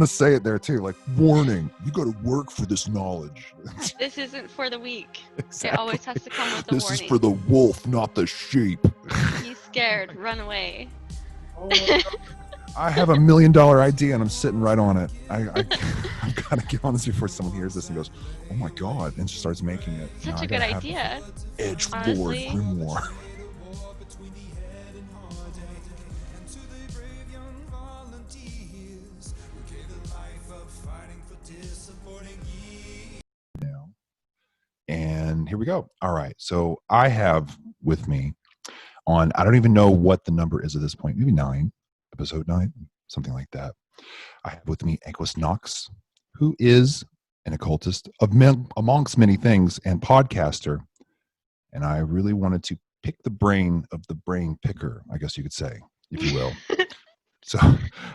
to say it there too, like, warning, you go to work for this knowledge. This isn't for the weak. Exactly. It always has to come with a this warning. is for the wolf, not the sheep. He's scared. Run away. Oh my God. I have $1 million idea and I'm sitting right on it. I've got to get on this before someone hears this and goes, oh my God, and just starts making it. Such a good idea. Edge Lord Honestly. Grimoire. And here we go. All right. So I have with me on, I don't even know what the number is at this point, maybe 9, episode 9, something like that. I have with me Aequus Nox, who is an occultist amongst many things and podcaster. And I really wanted to pick the brain of the brain picker, I guess you could say, if you will. So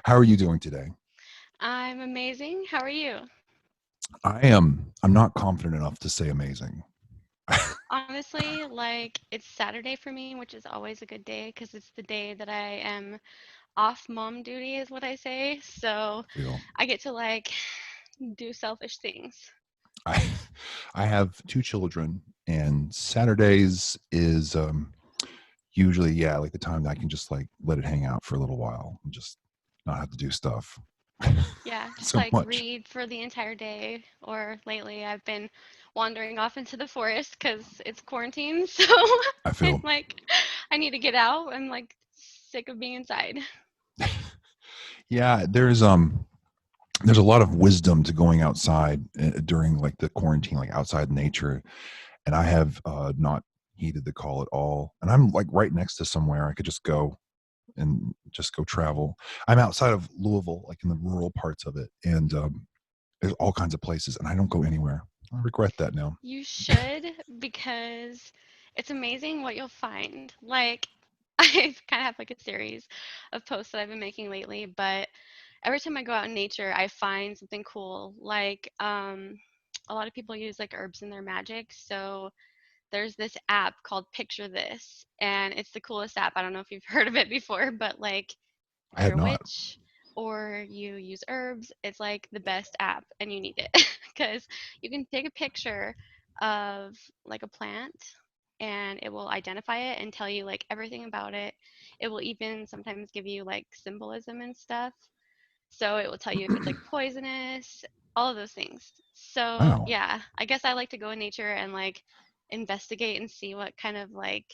how are you doing today? I'm amazing. How are you? I'm not confident enough to say amazing. Honestly, like, it's Saturday for me, which is always a good day because it's the day that I am off mom duty, is what I say. So I get to like do selfish things. I have 2 children, and Saturdays is usually like the time that I can just like let it hang out for a little while and just not have to do stuff. Yeah, just so like much. read for the entire day, or lately I've been wandering off into the forest because it's quarantine. So I feel like I need to get out. I'm like sick of being inside. Yeah, there's a lot of wisdom to going outside during like the quarantine, like outside nature, and I have not heeded the call at all. And I'm like right next to somewhere I could just go and just go travel. I'm outside of Louisville, like in the rural parts of it, and there's all kinds of places, and I don't go anywhere. I regret that now. You should, because it's amazing what you'll find. Like, I kind of have like a series of posts that I've been making lately, but every time I go out in nature, I find something cool. Like, a lot of people use like herbs in their magic. So there's this app called Picture This, and it's the coolest app. I don't know if you've heard of it before, but like, if I you're had a not. witch or you use herbs, it's like the best app, and you need it because you can take a picture of like a plant and it will identify it and tell you like everything about it. It will even sometimes give you like symbolism and stuff. So it will tell you if it's like poisonous, all of those things. So Wow. yeah, I guess I like to go in nature and like investigate and see what kind of like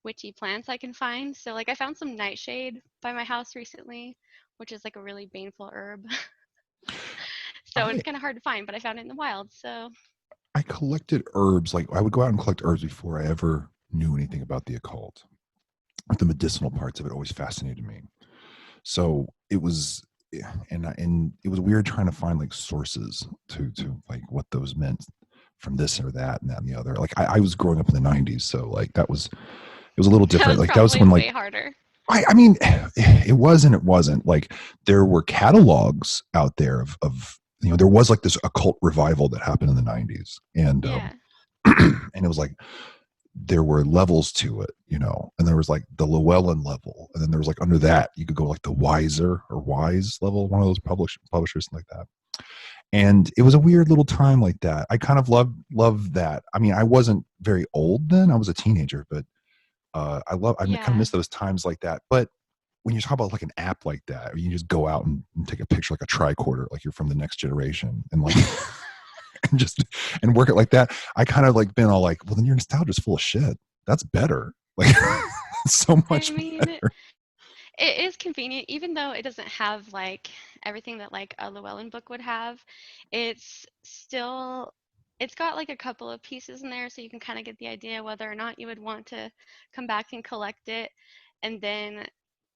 witchy plants I can find. So like I found some nightshade by my house recently, which is like a really baneful herb. So it's kind of hard to find, but I found it in the wild. So I collected herbs. Like I would go out and collect herbs before I ever knew anything about the occult. Like the medicinal parts of it always fascinated me. So it was, and it was weird trying to find like sources to like what those meant from this or that and that and the other. Like I was growing up in the 90s, so like it was a little different. Like that was when like way harder. I mean, it was and it wasn't. Like there were catalogs out there of there was like this occult revival that happened in the 90s, and and it was like there were levels to it, and there was like the Llewellyn level, and then there was like under that you could go like the Wiser or Wise level, one of those publishers like that. And it was a weird little time like that. I kind of loved that. I mean, I wasn't very old then; I was a teenager, but I kind of miss those times like that. But when you talk about like an app like that, or you just go out and take a picture like a tricorder, like you're from the next generation, and like and work it like that, I kind of like been all like, well, then your nostalgia is full of shit. That's better. Like so much better. It is convenient, even though it doesn't have like everything that like a Llewellyn book would have. It's still, it's got like a couple of pieces in there, so you can kind of get the idea whether or not you would want to come back and collect it. And then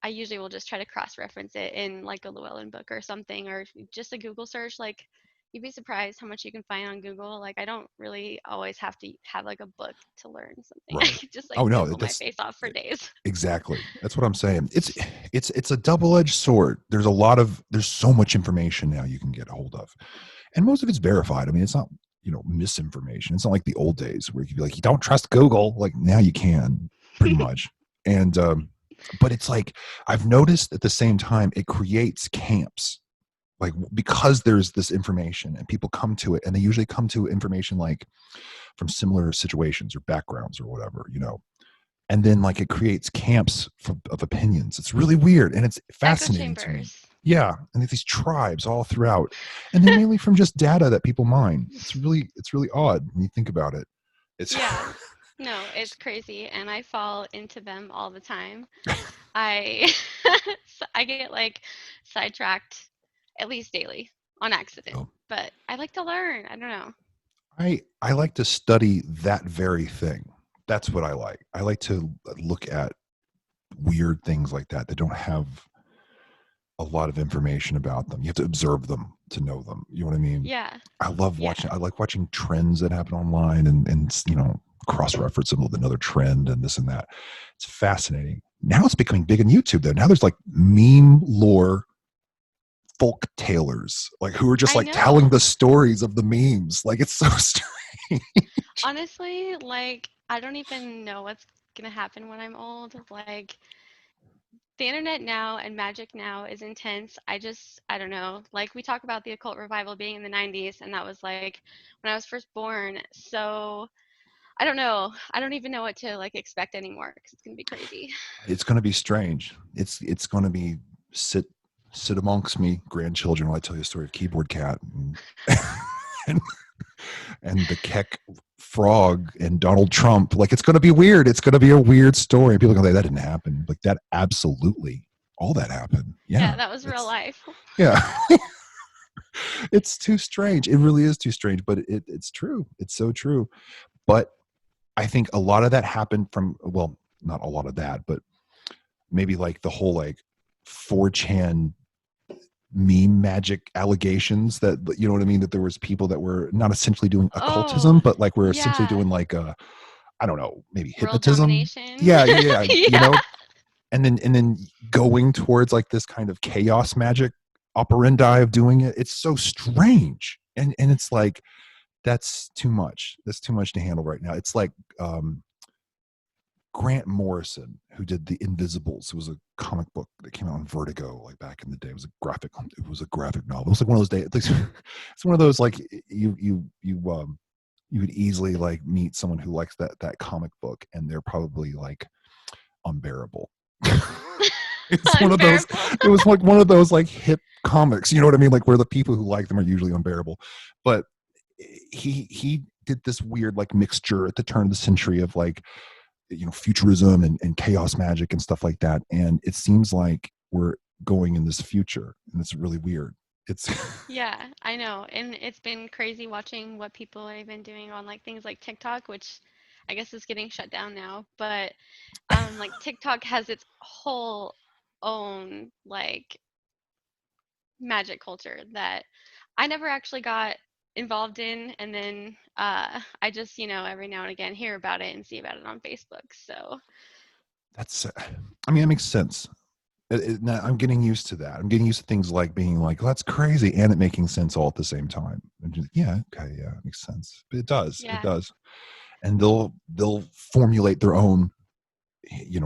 I usually will just try to cross-reference it in like a Llewellyn book or something, or just a Google search. Like, you'd be surprised how much you can find on Google. Like, I don't really always have to have like a book to learn something. Right. I could just like Google my face off for days. Exactly. That's what I'm saying. It's a double-edged sword. There's so much information now you can get a hold of, and most of it's verified. I mean, it's not misinformation. It's not like the old days where you could be like, you don't trust Google. Like now you can pretty much. And but it's like I've noticed at the same time it creates camps. like because there's this information and people come to it, and they usually come to information like from similar situations or backgrounds or whatever, and then like it creates camps of opinions. It's really weird and it's Echo fascinating to me. chambers. Yeah, and there's these tribes all throughout, and they're mainly from just data that people mine. It's really odd when you think about it. It's Yeah. No, it's crazy, and I fall into them all the time. I I get like sidetracked at least daily on accident, so but I like to learn. I don't know. I like to study that very thing. That's what I like. I like to look at weird things like that don't have a lot of information about them. You have to observe them to know them. You know what I mean? Yeah. I love Yeah. watching. I like watching trends that happen online, and cross reference them with another trend and this and that. It's fascinating. Now it's becoming big on YouTube though. Now there's like meme lore folk tailors, like who are just I like telling know. the stories of the memes. Like it's so strange. Honestly, like I don't even know what's gonna happen when I'm old. Like the internet now and magic now is intense. I don't know. Like we talk about the occult revival being in the 90s, and that was like when I was first born. So I don't know. I don't even know what to like expect anymore because it's gonna be crazy. It's going to be strange. It's going to be sit sit amongst me grandchildren while I tell you a story of keyboard cat and, and the Keck frog and Donald Trump. Like it's going to be weird. It's going to be a weird story. People go, that didn't happen. Like that absolutely, all that happened. Yeah, Yeah, that was real life. yeah. It's too strange. It really is too strange, but it's true. It's so true. But I think a lot of that happened from, well, not a lot of that, but maybe like the whole like 4chan meme magic allegations, that you know what I mean, that there was people that were not essentially doing occultism, Oh, but like we're essentially yeah. doing like I don't know, maybe World hypnotism. domination. Yeah, yeah, yeah. Yeah. And then going towards like this kind of chaos magic operandi of doing it. It's so strange. And it's like that's too much. That's too much to handle right now. It's like Grant Morrison, who did The Invisibles. It was a comic book that came out on Vertigo, like back in the day. It was a graphic novel. It was like one of those days. It's one of those like you would easily like meet someone who likes that comic book, and they're probably like unbearable. It's one of those. Unbearable. It was like one of those like hip comics. You know what I mean? Like where the people who like them are usually unbearable. But he did this weird like mixture at the turn of the century of like futurism and chaos magic and stuff like that, and it seems like we're going in this future, and it's really weird. It's Yeah, I know. And it's been crazy watching what people have been doing on like things like TikTok, which I guess is getting shut down now. But like TikTok has its whole own like magic culture that I never actually got involved in, and then I just, every now and again hear about it and see about it on Facebook. So, that's I mean, that makes sense. Now I'm getting used to that. I'm getting used to things like being like, well, that's crazy, and it making sense all at the same time. And just, yeah, okay, yeah, it makes sense. But it yeah. does, and they'll formulate their own,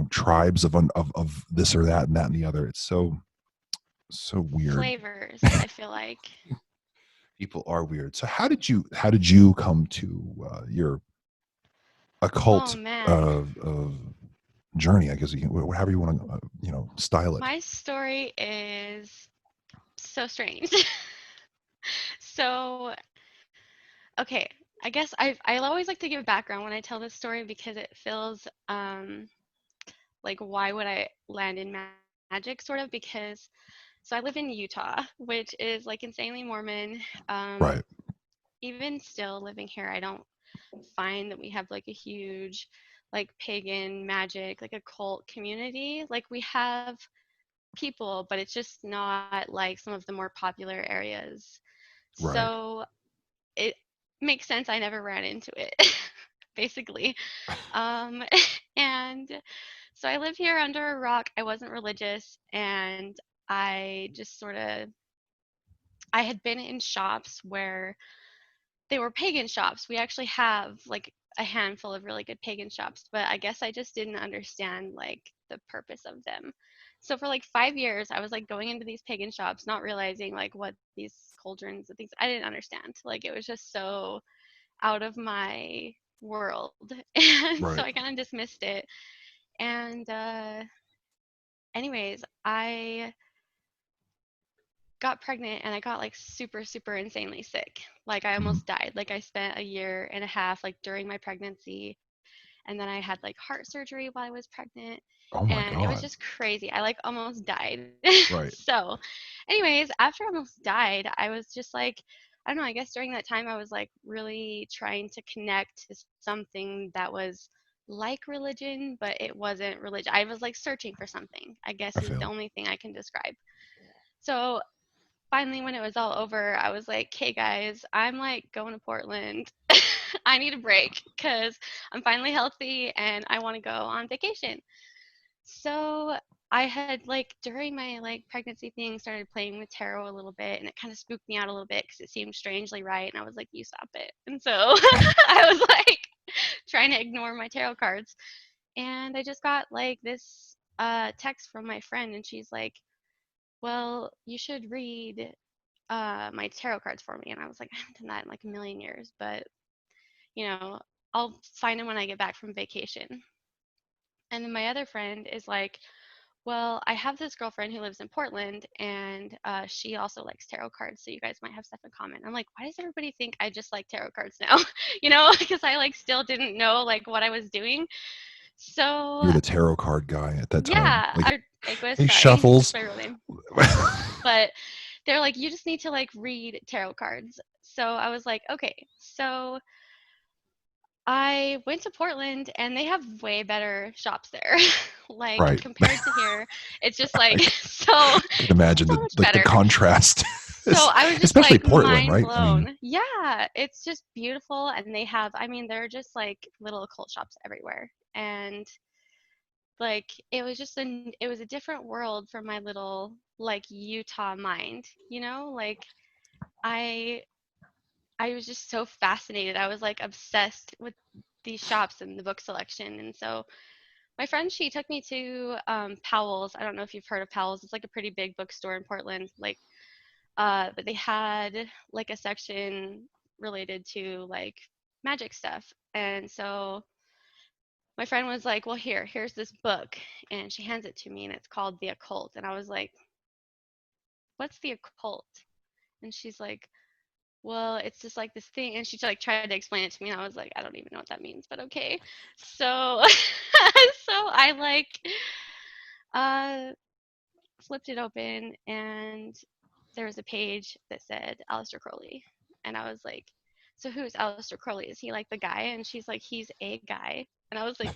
tribes of this or that and that and the other. It's so weird. Flavors, I feel like. People are weird. So how did you come to your Oh occult man. journey? I guess however you want to style it. My story is so strange. So, okay, I guess I always like to give background when I tell this story because it feels like why would I land in magic sort of because so I live in Utah, which is like insanely Mormon. Um, Right. Even still living here, I don't find that we have like a huge like pagan magic, like a cult community. Like we have people, but it's just not like some of the more popular areas. Right. So it makes sense I never ran into it, basically. Um, and so I live here under a rock. I wasn't religious, and I just sort of I had been in shops where they were pagan shops. We actually have like a handful of really good pagan shops, but I guess I just didn't understand like the purpose of them. So for like 5 years, I was like going into these pagan shops, not realizing like what these cauldrons and things, I didn't understand. Like it was just so out of my world. And so Right. I kind of dismissed it. And anyways, I got pregnant and I got like super, super insanely sick. Like I Mhm. almost died. Like I spent a year and a half like during my pregnancy, and then I had like heart surgery while I was pregnant, Oh my and it was God. just crazy. I like almost died. Right. So, anyways, after I almost died, I was just like, I don't know, I guess during that time I was like really trying to connect to something that was like religion, but it wasn't religion. I was like searching for something, I I guess is the feel. only thing I can describe. So, finally when it was all over, I was like, "Hey guys, I'm like going to Portland. I need a break cuz I'm finally healthy and I want to go on vacation." So, I had like during my like pregnancy thing started playing with tarot a little bit, and it kind of spooked me out a little bit cuz it seemed strangely right, and I was like, "You stop it." And so I was like trying to ignore my tarot cards, and I just got like this text from my friend, and she's like, "Well, you should read my tarot cards for me." And I was like, "I haven't done that in like a million years, but you know, I'll find them when I get back from vacation." And then my other friend is like, "Well, I have this girlfriend who lives in Portland, and she also likes tarot cards, so you guys might have stuff in common." I'm like, "Why does everybody think I just like tarot cards now?" Because I like still didn't know like what I was doing. So You're the tarot card guy at that time. yeah, Like, Aequus, hey, sorry, that's Shuffles. my real name. But they're like, "You just need to like read tarot cards." So I was like, "Okay." So I went to Portland and they have way better shops there. Like Right. compared to here, it's just I like can, I can imagine so the much like the better. contrast, So I was just especially like Portland, mind right? I mean, blown. Yeah, it's just beautiful, and they have, I mean, they're just like little occult shops everywhere. And like it was a different world for my little like Utah mind, Like I I was just so fascinated. I was like obsessed with these shops and the book selection. And so my friend, she took me to Powell's. I don't know if you've heard of Powell's. It's like a pretty big bookstore in Portland. Like, but they had like a section related to like magic stuff. And so my friend was like, "Well, here's this book," and she hands it to me, and it's called The Occult. And I was like, "What's the occult?" And she's like, "Well, it's just like this thing." And she like tried to explain it to me, and I was like, "I don't even know what that means, but okay." So so I like uh flipped it open, and there was a page that said Aleister Crowley. And I was like, "So who's Aleister Crowley? Is he like the guy?" And she's like, "He's a guy." And I was like,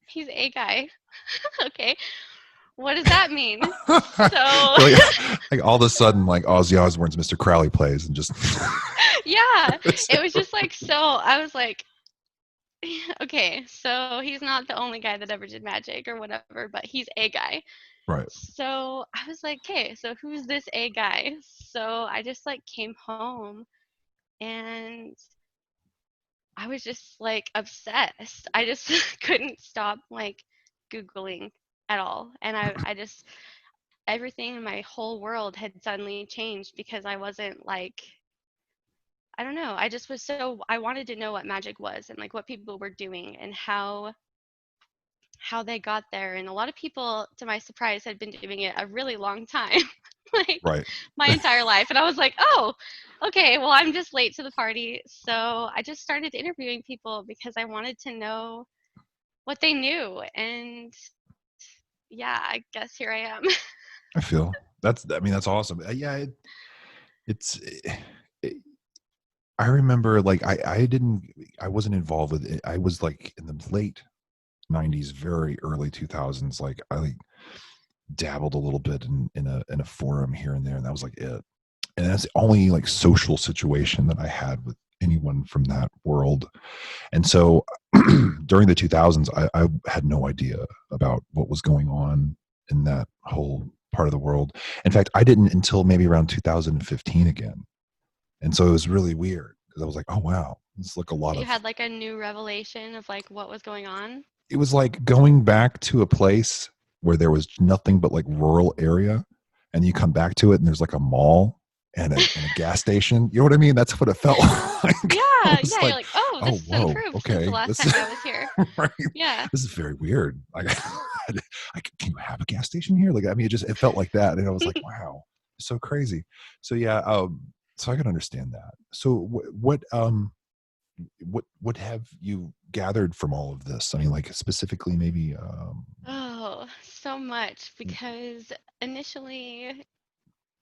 "He's a guy." Okay. What does that mean? So like all of a sudden, like Ozzy Osbourne's Mr. Crowley plays, and just yeah, it was just like so I was like, okay, so he's not the only guy that ever did magic or whatever, but he's a guy. right. So I was like, okay, so who's this a guy? So I just like came home, and I was just like obsessed. I just couldn't stop like Googling at all. And I just, everything in my whole world had suddenly changed because I wasn't like, I don't know. I just was so, I wanted to know what magic was and like what people were doing and how they got there. And a lot of people, to my surprise, had been doing it a really long time, like Right. my entire life. And I was like, "Oh, okay, well, I'm just late to the party." So I just started interviewing people because I wanted to know what they knew. And yeah, I guess here I am. I feel that's. I mean, that's awesome. Yeah, it's. It, I remember, like, I wasn't involved with it. I was like in the late '90s, very early 2000s. Like, I like dabbled a little bit in a forum here and there, and that was like it. And that's the only like social situation that I had with anyone from that world. And so during the 2000s, I had no idea about what was going on in that whole part of the world. In fact, I didn't until maybe around 2015 again. And so it was really weird because I was like, oh, wow, it's like a lot You of, had like a new revelation of like what was going on. it was like going back to a place where there was nothing but like rural area, and you come back to it and there's like a mall and a gas station. You know what I mean? That's what it felt like. I Yeah, was yeah, you're like, like, "Oh, oh this is whoa, improved since the okay, last this time is I was here." right. Yeah. This is very weird. Like, can you have a gas station here? Like, I mean, it felt like that, and I was like, wow, so crazy. So yeah, so I can understand that. So what have you gathered from all of this? I mean, like specifically, maybe. Oh, so much because initially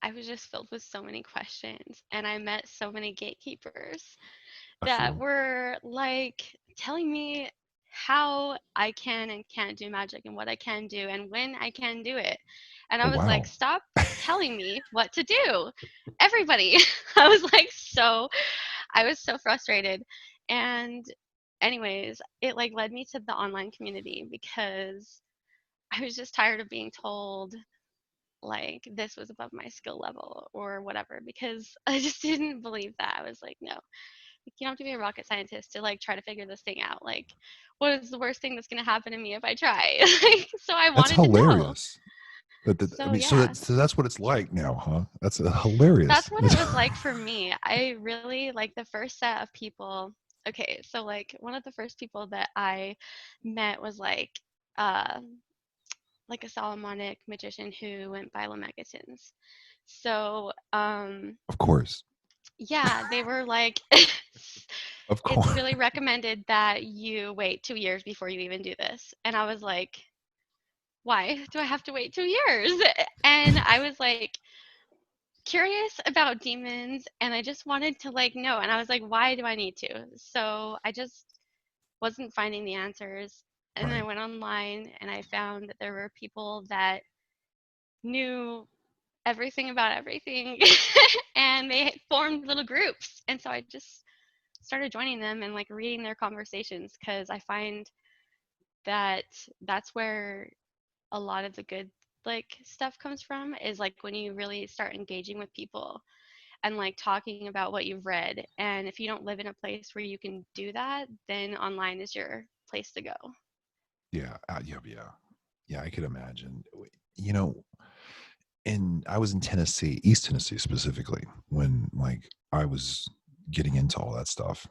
I was just filled with so many questions and I met so many gatekeepers I that feel. were like telling me how I can and can't do magic and what I can do and when I can do it. And Oh I was like, wow. stop telling me what to do. Everybody. I was like I was so frustrated. And anyways, it like led me to the online community because I was just tired of being told like this was above my skill level or whatever because I just didn't believe that. I was like, no, you don't have to be a rocket scientist to like try to figure this thing out. Like, what is the worst thing that's gonna happen to me if I try? Like, so I That's wanted to know. hilarious. I So mean, yeah, so that's what it's like now, huh? That's hilarious. that's what it was like for me. I really like the first set of people. Okay, so like one of the first people that I met was uh like a Solomonic magician who went by Lameghetins. So Of course, yeah, they were like of it's course. really recommended that you wait 2 years before you even do this. And I was like, why do I have to wait 2 years? And I was like curious about demons and I just wanted to like know. And I was like, why do I need to? So I just wasn't finding the answers. And then I Right. went online and I found that there were people that knew everything about everything and they formed little groups. And so I just started joining them and like reading their conversations because I find that that's where a lot of the good like stuff comes from is like when you really start engaging with people and like talking about what you've read. And if you don't live in a place where you can do that, then online is your place to go. Yeah. Yeah. Yeah. Yeah. I could imagine. You know, and I was in Tennessee, East Tennessee specifically, when like I was getting into all that stuff,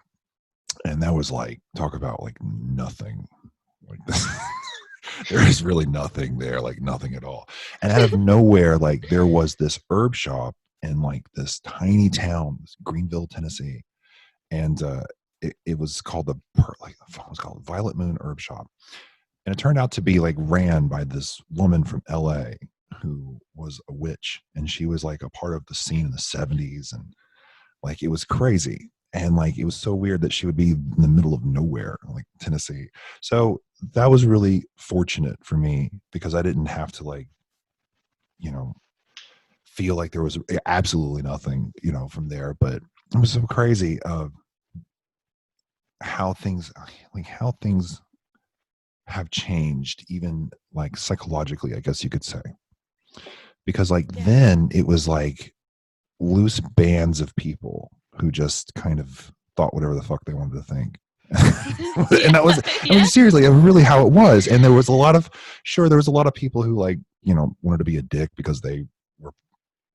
and that was like talk about like nothing. Like there is really nothing there, like nothing at all. And out of nowhere, like there was this herb shop in like this tiny town, Greenville, Tennessee, and it was called like it was called Violet Moon Herb Shop, and it turned out to be like ran by this woman from LA who was a witch, and she was like a part of the scene in the 70s, and like it was crazy. And like it was so weird that she would be in the middle of nowhere, like Tennessee. So that was really fortunate for me because I didn't have to like, you know, feel like there was absolutely nothing, from there. But it was so crazy of how things how things have changed, even like psychologically, I guess you could say. Because like Yeah. then it was like loose bands of people who just kind of thought whatever the fuck they wanted to think. Yeah. And that was, I Yeah. mean, seriously, really how it was. And there was a lot of, sure, there was a lot of people who like, wanted to be a dick because were,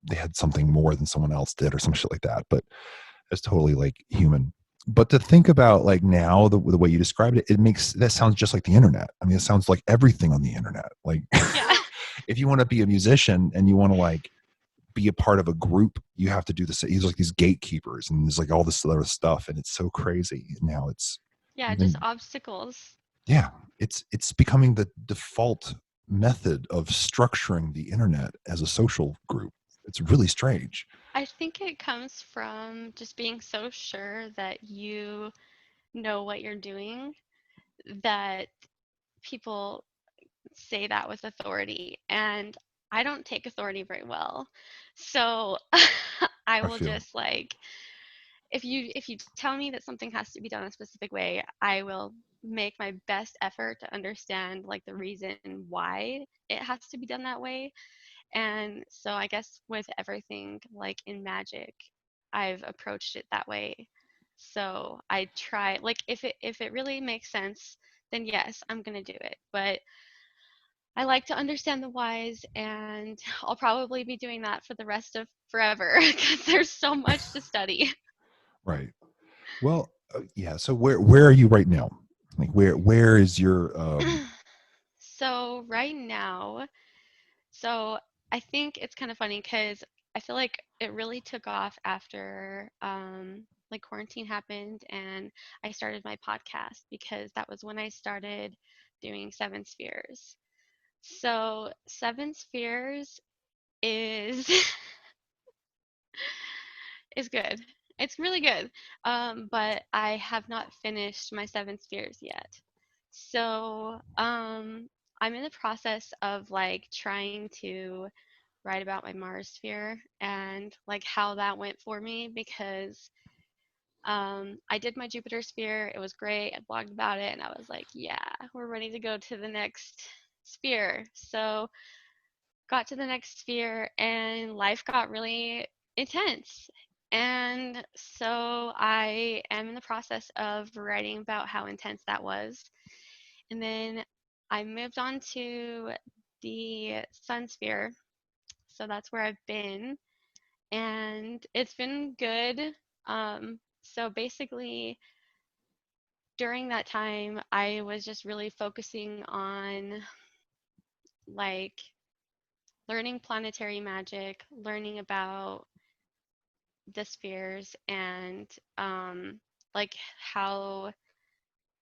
they had something more than someone else did or some shit like that. But it's totally like human. But to think about like now, the way you described it, that sounds just like the internet. I mean, it sounds like everything on the internet. Like Yeah. if you want to be a musician and you want to like be a part of a group, you have to do this. He's like these gatekeepers and there's like all this other stuff. And it's so crazy. Now it's Yeah, just even, obstacles. yeah, it's becoming the default method of structuring the internet as a social group. It's really strange. I think it comes from just being so sure that you know what you're doing that people say that with authority. And I don't take authority very well. So I I will feel. just like if you tell me that something has to be done a specific way, I will make my best effort to understand like the reason why it has to be done that way. And so I guess with everything like in magic, I've approached it that way. So I try like if it really makes sense, then yes, I'm gonna do it. But I like to understand the whys, and I'll probably be doing that for the rest of forever because there's so much to study. Right. Well, yeah. So where are you right now? Like where is your So right now, so I think it's kind of funny because I feel like it really took off after like quarantine happened and I started my podcast because that was when I started doing Seven Spheres. So Seven Spheres is is good. It's really good. But I have not finished my Seven Spheres yet. So I'm in the process of like trying to write about my Mars sphere and like how that went for me because I did my Jupiter sphere. It was great. I blogged about it and I was like, yeah, we're ready to go to the next sphere. So got to the next sphere and life got really intense. And so I am in the process of writing about how intense that was. And then I moved on to the sun sphere. So that's where I've been. And it's been good. So basically, during that time, I was just really focusing on like learning planetary magic, learning about the spheres, and like how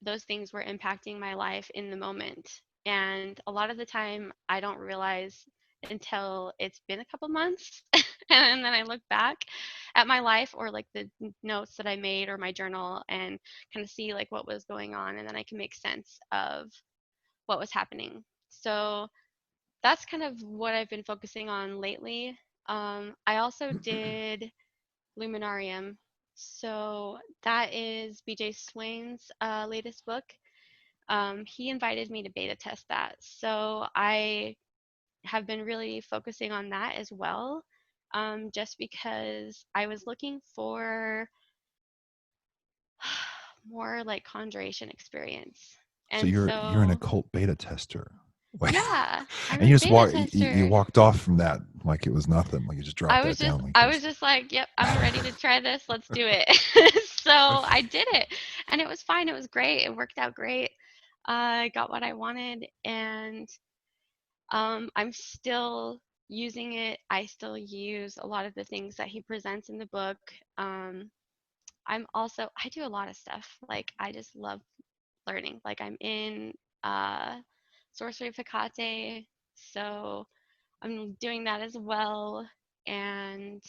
those things were impacting my life in the moment. And a lot of the time, I don't realize until it's been a couple months. And then I look back at my life or like the notes that I made or my journal and kind of see like what was going on. And then I can make sense of what was happening. So that's kind of what I've been focusing on lately. I also did Luminarium. So that is BJ Swain's latest book. He invited me to beta test that. So I have been really focusing on that as well, just because I was looking for more like conjuration experience. so And you're an so, occult beta tester. Like, yeah, I'm and a you just beta you tester. walked off from that like it was nothing. Like you just dropped that down like it I was was just like, yep, I'm ready to try this. Let's do it. So I did it, and it was fine. It was great. It worked out great. I got what I wanted, and I'm still using it. I still use a lot of the things that he presents in the book. Um, I do a lot of stuff. Like, I just love learning. Like, I'm in uh, Sorcery Picate, so I'm doing that as well. And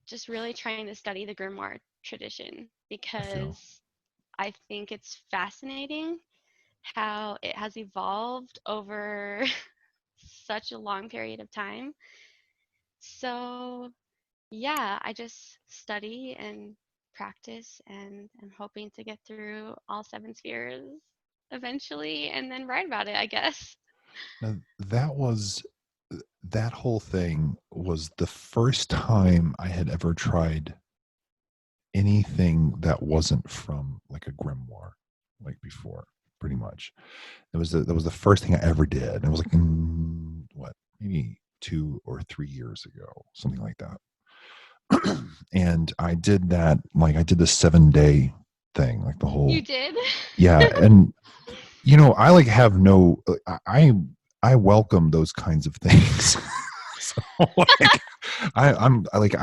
just really trying to study the grimoire tradition I feel. because I think it's fascinating how it has evolved over such a long period of time. So, yeah, I just study and practice, and I'm hoping to get through all seven spheres eventually and then write about it, I guess. Now that whole thing was the first time I had ever tried anything that wasn't from like a grimoire, like before, pretty much. That was the first thing I ever did. And it was like what, maybe 2 or 3 years ago, something like that. And I did that, like I did the 7 day thing, like the You whole, did? yeah. And I like have no, I welcome those kinds of things. So like I like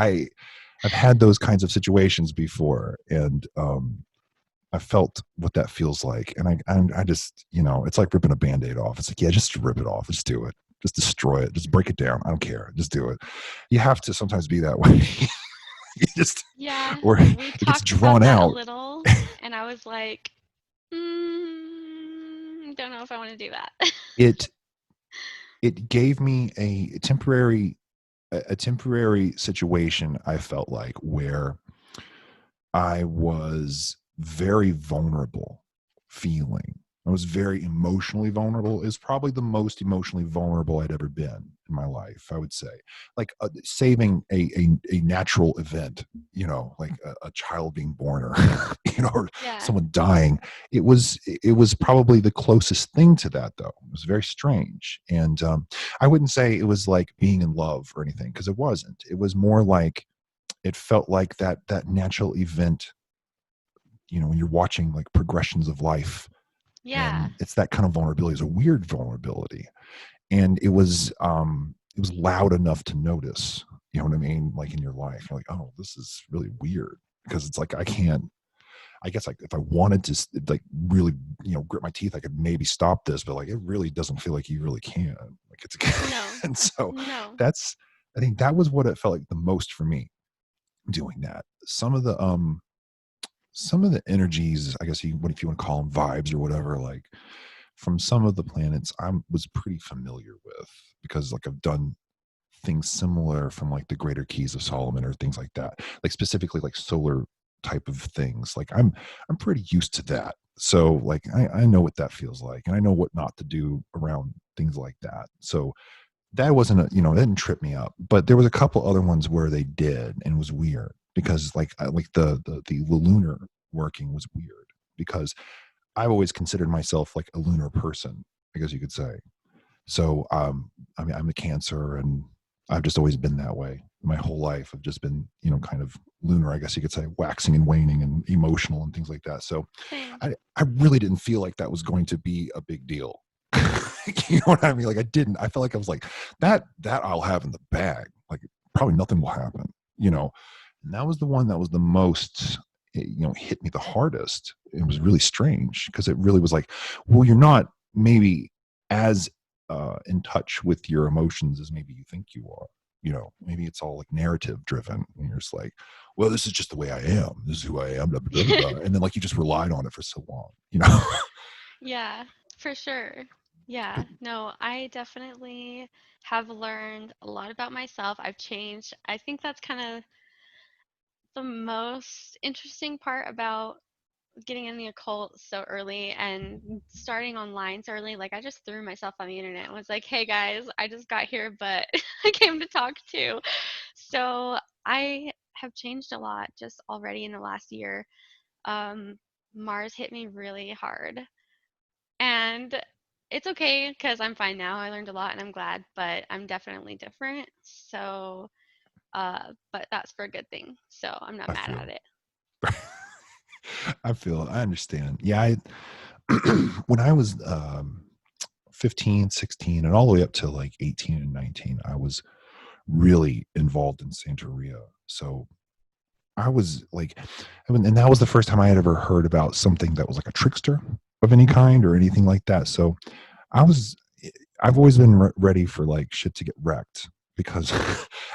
I've had those kinds of situations before, and I felt what that feels like, and I just, it's like ripping a band-aid off. It's like, yeah, just rip it off, just do it, just destroy it, just break it down. I don't care, just do it. You have to sometimes be that way. You just, Yeah, or it we gets talked about drawn that a out. little, and I was like, don't know if I want to do that. it it gave me a temporary situation. I felt like where I was very vulnerable feeling. I was very emotionally vulnerable. Is probably the most emotionally vulnerable I'd ever been in my life, I would say. Like saving a natural event, like a child being born, or or Yeah. someone dying. It was probably the closest thing to that, though. It was very strange, and I wouldn't say it was like being in love or anything, because it wasn't. It was more like it felt like that natural event, when you're watching like progressions of life, Yeah. and it's that kind of vulnerability. Is a weird vulnerability, and it was loud enough to notice. You know what I mean? Like in your life, you're like, oh, this is really weird, because it's like I can't. I guess like if I wanted to like really grit my teeth, I could maybe stop this, but like it really doesn't feel like you really can. Like it's No. and so No. that's I think that was what it felt like the most for me doing that. Some of the energies, I guess, what if you want to call them vibes or whatever, like from some of the planets I was pretty familiar with, because like I've done things similar from like the greater keys of Solomon or things like that, like specifically like solar type of things. Like I'm pretty used to that. So like I know what that feels like, and I know what not to do around things like that. So that wasn't that didn't trip me up, but there was a couple other ones where they did, and it was weird, because like like the lunar working was weird, because I've always considered myself like a lunar person, I guess you could say. So I mean, I'm a Cancer, and I've just always been that way my whole life. I've just been kind of lunar, I guess you could say, waxing and waning and emotional and things like that. So Same. I really didn't feel like that was going to be a big deal. You know what I mean? Like I didn't. I felt like I was like that I'll have in the bag. Like probably nothing will happen. And that was the one that was the most hit me the hardest. It was really strange, because it really was like, well, you're not maybe as in touch with your emotions as maybe you think you are. Maybe it's all like narrative driven, and you're just like, well, this is just the way I am. This is who I am. Blah, blah, blah, blah. And then like you just relied on it for so long. Yeah, for sure. Yeah, no, I definitely have learned a lot about myself. I've changed. I think that's kind of the most interesting part about getting in the occult so early and starting online so early. Like, I just threw myself on the internet and was like, hey guys, I just got here, but I came to talk too. So I have changed a lot just already in the last year. Um, Mars hit me really hard. And it's okay because I'm fine now. I learned a lot and I'm glad, but I'm definitely different. So, but that's for a good thing. So I'm not I mad at feel. it. I understand. Yeah, when I was 15, 16, and all the way up to like 18 and 19, I was really involved in Santeria. So I was like, and that was the first time I had ever heard about something that was like a trickster of any kind or anything like that. So I was, I've always been ready for like shit to get wrecked, because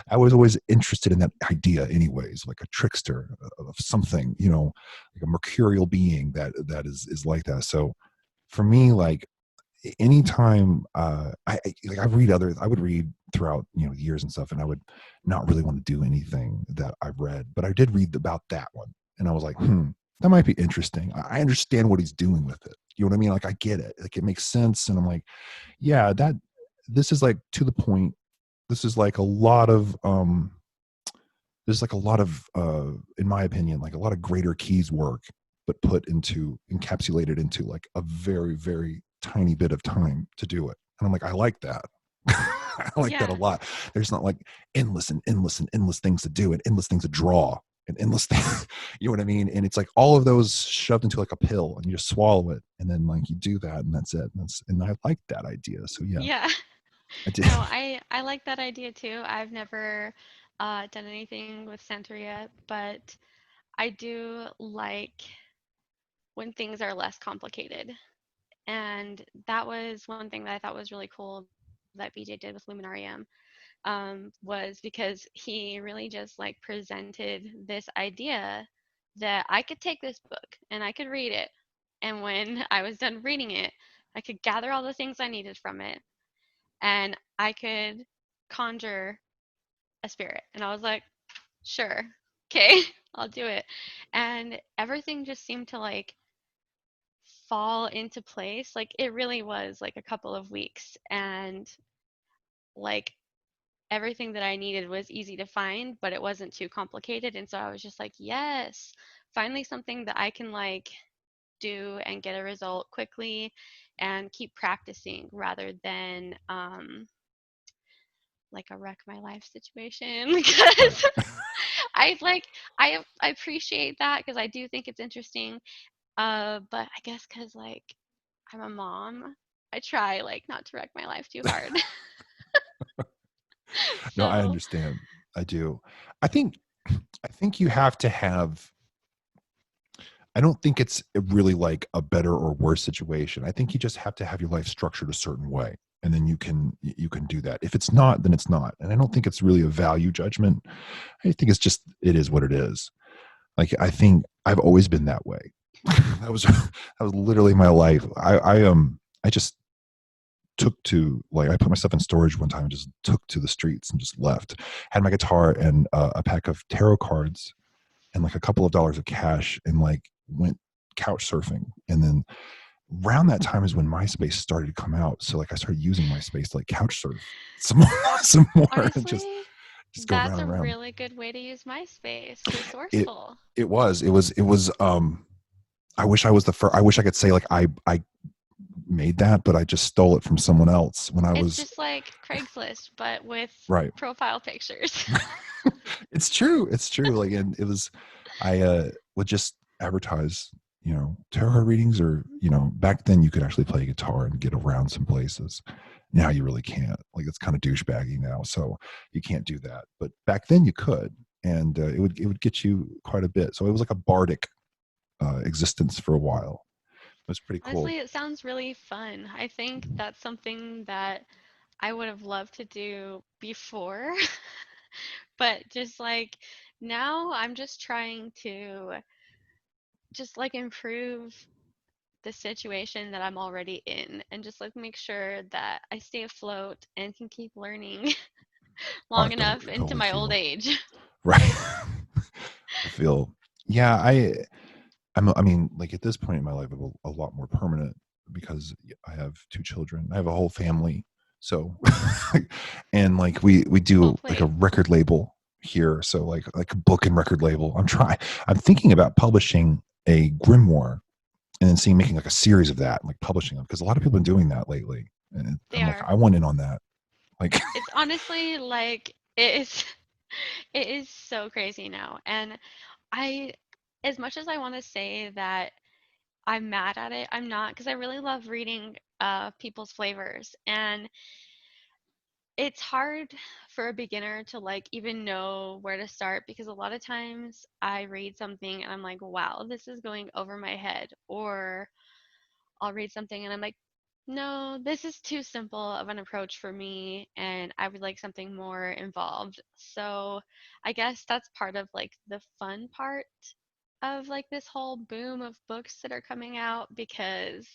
I was always interested in that idea, anyways, like a trickster of something, like a mercurial being that is like that. So for me, like anytime like I would read throughout years and stuff, and I would not really want to do anything that I've read, but I did read about that one, and I was like, that might be interesting. I understand what he's doing with it. You know what I mean? Like I get it. Like it makes sense, and I'm like, yeah, that this is like to the point. This is like a lot of there's like a lot of in my opinion, like a lot of greater keys work, but put into encapsulated into like a very, very tiny bit of time to do it. And I'm like, I like that. I like that a Yeah. lot. There's not like endless and endless and endless things to do and endless things to draw and endless things. You know what I mean? And it's like all of those shoved into like a pill, and you just swallow it, and then like you do that, and that's it. And I like that idea. So yeah, Yeah. I did. No, I like that idea too. I've never done anything with Santeria, but I do like when things are less complicated. And that was one thing that I thought was really cool that BJ did with Luminarium, was because he really just like presented this idea that I could take this book and I could read it. And when I was done reading it, I could gather all the things I needed from it and I could conjure a spirit. And I was like, sure, okay, I'll do it. And everything just seemed to like fall into place. Like it really was like a couple of weeks, and like everything that I needed was easy to find, but it wasn't too complicated. And so I was just like, yes, finally something that I can like do and get a result quickly and keep practicing rather than like a wreck my life situation. Right. Because I like I appreciate that because I do think it's interesting. But I guess because like I'm a mom, I try like not to wreck my life too hard. No, I So understand. I do. I think I think you have to have, I don't think it's really like a better or worse situation. I think you just have to have your life structured a certain way, and then you can do that. If it's not, then it's not. And I don't think it's really a value judgment. I think it's just it is what it is. Like I think I've always been that way. That was literally my life. I just took to, like, I put my stuff in storage one time and just took to the streets and just left. Had my guitar and a pack of tarot cards and like a couple of dollars of cash, and like went couch surfing. And then around that time is when MySpace started to come out. So like I started using MySpace to like couch surf some more, some more, and honestly, just go that's around a and around. really good way to use MySpace. It Resourceful. it was I wish I was the first. I wish I could say like I made that, but I just stole it from someone else when I It's was just like Craigslist, but with right. profile pictures. It's true. It's true. Like, and it was, I would just advertise, tarot card readings, or, back then you could actually play guitar and get around some places. Now you really can't. Like, it's kind of douchebaggy now, so you can't do that. But back then you could, and it would get you quite a bit. So it was like a bardic existence for a while. It was pretty cool. Honestly, it sounds really fun. I think that's something that I would have loved to do before, but just like now I'm just trying to just like improve the situation that I'm already in and just like make sure that I stay afloat and can keep learning I long enough totally, into totally my old feel age. right. I feel, yeah. I mean, like at this point in my life, I'm a lot more permanent because I have two children. I have a whole family. So, and like we Well do like a played. record label here. So like a book and record label. I'm thinking about publishing a grimoire and then seeing, making like a series of that, and like publishing them, because a lot of people have been doing that lately. And They I'm like, are. I want in on that. Like, It's honestly like it is it is so crazy now. And I as much as I want to say that I'm mad at it, I'm not because I really love reading people's flavors. And it's hard for a beginner to like even know where to start because a lot of times I read something and I'm like, wow, this is going over my head. Or I'll read something and I'm like, no, this is too simple of an approach for me and I would like something more involved. So I guess that's part of like the fun part of like this whole boom of books that are coming out because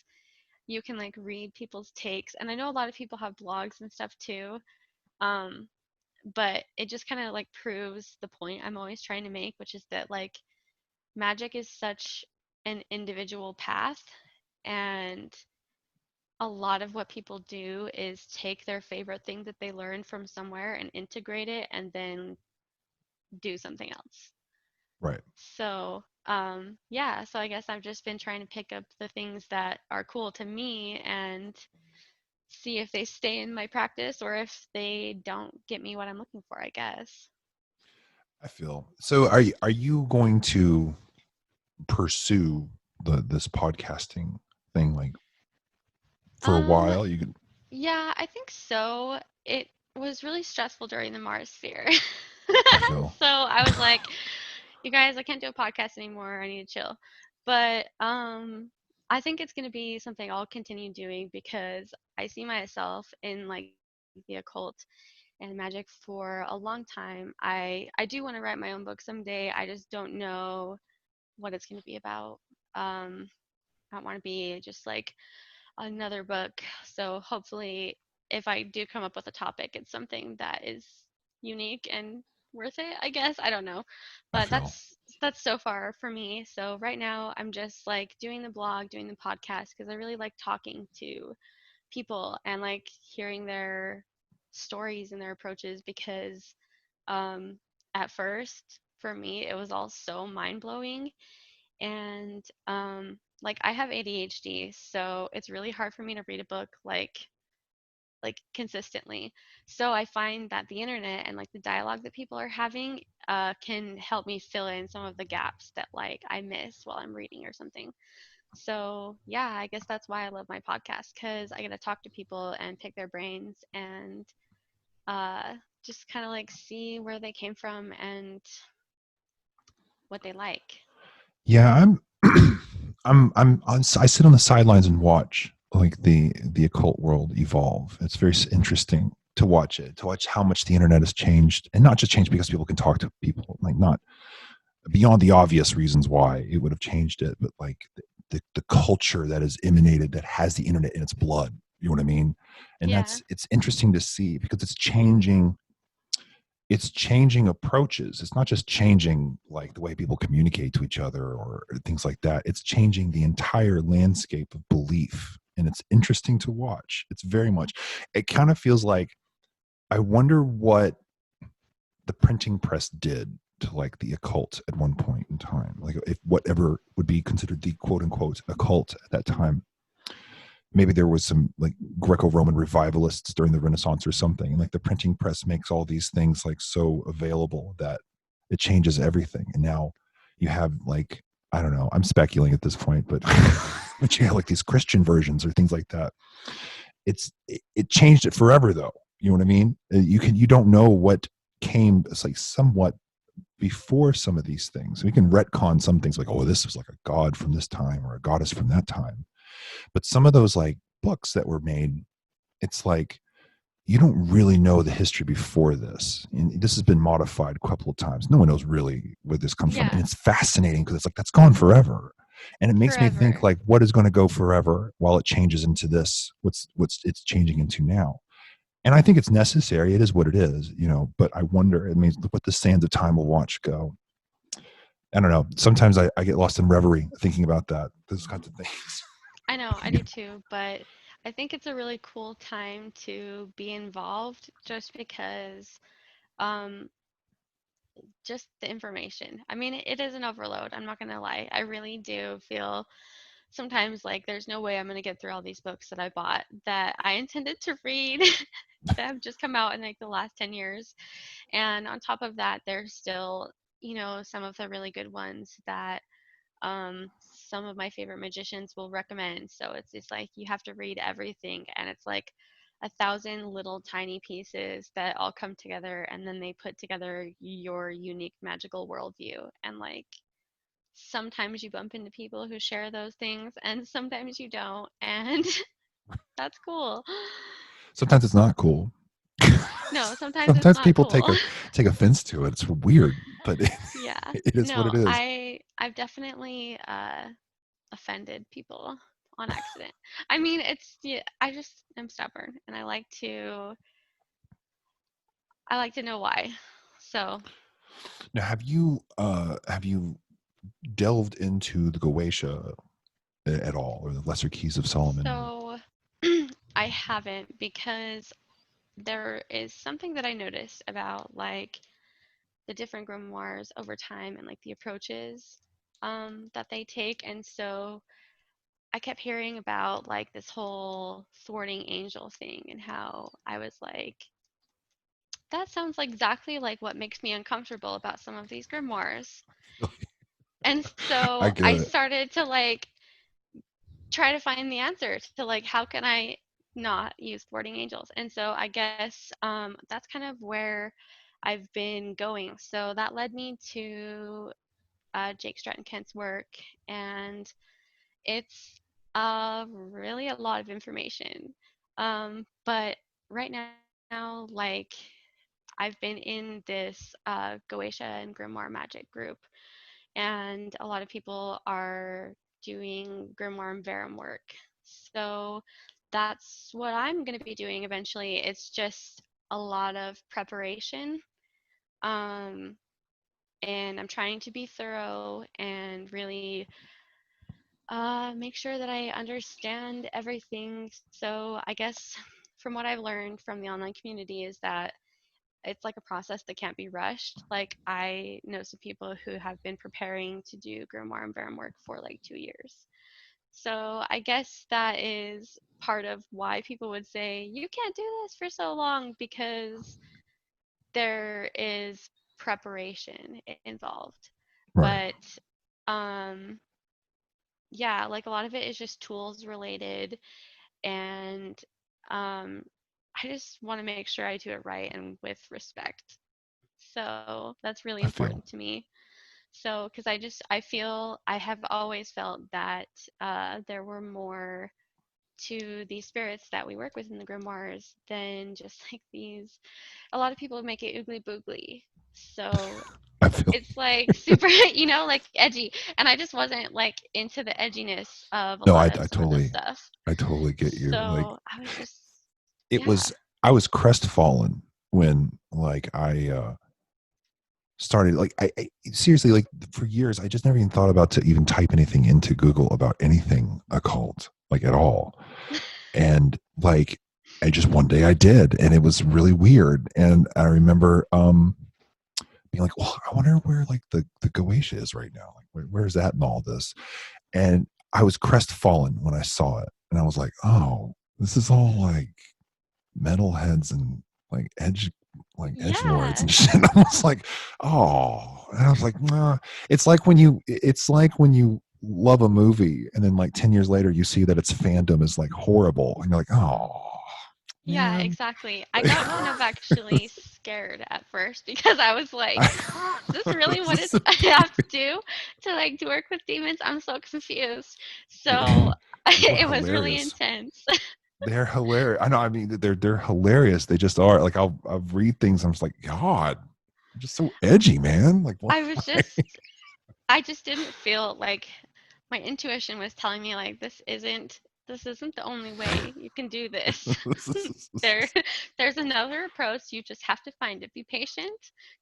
you can like read people's takes. And I know a lot of people have blogs and stuff too. Um, but it just kind of like proves the point I'm always trying to make, which is that like magic is such an individual path, and a lot of what people do is take their favorite thing that they learned from somewhere and integrate it and then do something else. right. So, yeah, so I guess I've just been trying to pick up the things that are cool to me and see if they stay in my practice or if they don't get me what I'm looking for, I guess. I feel so. Are you going to pursue this podcasting thing like for a Um, while? You can, yeah, I think so. It was really stressful during the Mars sphere. I feel. So I was like, you guys, I can't do a podcast anymore. I need to chill. But I think it's going to be something I'll continue doing because I see myself in like the occult and magic for a long time. I do want to write my own book someday. I just don't know what it's going to be about. I don't want to be just like another book. So hopefully, if I do come up with a topic, it's something that is unique and worth it, I guess. I don't know. I But feel. that's so far for me. So right now I'm just like doing the blog, doing the podcast because I really like talking to people and like hearing their stories and their approaches because um at first for me it was all so mind-blowing and like I have ADHD, so it's really hard for me to read a book like consistently. So I find that the internet and like the dialogue that people are having can help me fill in some of the gaps that like I miss while I'm reading or something. So yeah, I guess that's why I love my podcast because I get to talk to people and pick their brains and uh, just kind of like see where they came from and what they like. Yeah, I sit on the sidelines and watch like the occult world evolve. It's very interesting to watch it, to watch how much the internet has changed, and not just changed because people can talk to people, like not beyond the obvious reasons why it would have changed it, but like the culture that is emanated that has the internet in its blood. You know what I mean? And Yeah, it's interesting to see because it's changing approaches. It's not just changing like the way people communicate to each other or things like that. It's changing the entire landscape of belief. And it's interesting to watch. It's very much, it kind of feels like, I wonder what the printing press did to like the occult at one point in time. Like if whatever would be considered the quote unquote occult at that time, maybe there was some like Greco-Roman revivalists during the Renaissance or something. And like the printing press makes all these things like so available that it changes everything. And now you have like, I don't know, I'm speculating at this point, but but you have like these Christian versions or things like that. It changed it forever though. You know what I mean? You don't know what came. It's like somewhat before some of these things. We can retcon some things like, oh, this was like a god from this time or a goddess from that time, but some of those like books that were made, it's like you don't really know the history before this. And this has been modified a couple of times. No one knows really where this comes from. And yeah, it's fascinating because it's like that's gone forever. And it makes me think forever. like what is going to go forever while it changes into this, what's it's changing into now. And I think it's necessary. It is what it is, you know, but I wonder, it means what the sands of time will watch go. I don't know. Sometimes I get lost in reverie thinking about that, those kinds of things. I know, I do too, but I think it's a really cool time to be involved just because um just the information. I mean, it is an overload. I'm not gonna lie. I really do feel sometimes like there's no way I'm gonna get through all these books that I bought that I intended to read that have just come out in like the last 10 years. And on top of that, there's still, some of the really good ones that some of my favorite magicians will recommend. So it's just like you have to read everything, and it's like 1,000 little tiny pieces that all come together, and then they put together your unique magical worldview. And like sometimes you bump into people who share those things, and sometimes you don't, and that's cool. Sometimes it's not cool. No, sometimes it's Sometimes not people cool. take offense to it. It's weird, but Yeah. it is what No, it is. I've definitely offended people on accident. I mean, it's yeah, I just am stubborn and I like to know why. So, Now, have you delved into the Goetia at all, or the Lesser Keys of Solomon? Or so I haven't because there is something that I noticed about like the different grimoires over time and like the approaches that they take. And so I kept hearing about like this whole thwarting angel thing and how I was like, that sounds like exactly like what makes me uncomfortable about some of these grimoires. And I so get I it. started to like try to find the answer to like how can I not use thwarting angels. And so I guess that's kind of where I've been going. So that led me to Jake Stratton Kent's work, and it's really a lot of information. But right now, like I've been in this Goetia and Grimoire Magic group, and a lot of people are doing Grimoire and Verum work. So that's what I'm going to be doing eventually. It's just a lot of preparation. Um, and I'm trying to be thorough and really make sure that I understand everything. So I guess from what I've learned from the online community is that it's like a process that can't be rushed. Like I know some people who have been preparing to do grimoire and Verum work for like 2 years. So I guess that is part of why people would say you can't do this for so long, because there is preparation involved. Right. But um yeah, like a lot of it is just tools related, and um I just want to make sure I do it right and with respect. So that's really I feel. important to me. So, because I feel, I have always felt that there were more to these spirits that we work with in the grimoires than just like these. A lot of people make it oogly boogly. So I feel. it's like super, like edgy. And I just wasn't like into the edginess of a No, lot of some of this stuff. I totally get you. Like So I was just, it yeah, was, I was crestfallen when like I started like I seriously, like for years I just never even thought about to even type anything into Google about anything occult, like at all. And like I just one day I did, and it was really weird. And I remember being like, well, I wonder where like the Goetia is right now. Like where's that in all this? And I was crestfallen when I saw it. And I was like, oh, this is all like metalheads and like edge lords yeah, and shit. And I was like, oh, and I was like, nah. It's like when you love a movie and then like 10 years later you see that its fandom is like horrible and you're like, oh yeah, man. exactly. I got kind of actually scared at first because I was like, is this really what This it's I have to do to work with demons? I'm so confused. So People are it was really hilarious. intense. They're hilarious. I know. I mean, they're hilarious. They just are. Like I'll read things. I'm just like, God, I'm just so edgy, man. Like why? I was just I just didn't feel like my intuition was telling me like this isn't the only way you can do this. there there's another approach. You just have to find it. Be patient,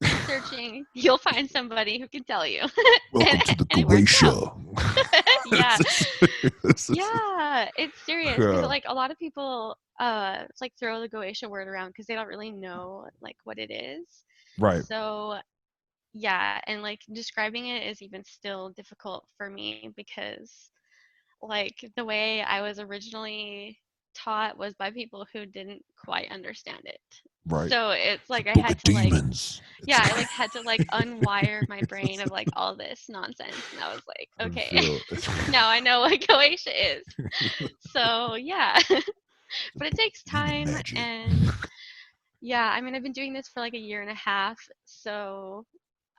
keep searching. You'll find somebody who can tell you. and, Welcome to the and it works out. Goetia. Yeah. It's just- Yeah, it's serious because yeah. like a lot of people like throw the Goetia word around because they don't really know like what it is. Right. So yeah, and like describing it is even still difficult for me because like the way I was originally taught was by people who didn't quite understand it. Right. So it's The like I Book had of to like, Demons. It's yeah, I like had to like unwire my brain of like all this nonsense, and I was like, I okay, feel now I know what Goetia is. So yeah, the but it Book takes of Demon time. Magic. And yeah, I mean I've been doing this for like a year and a half, so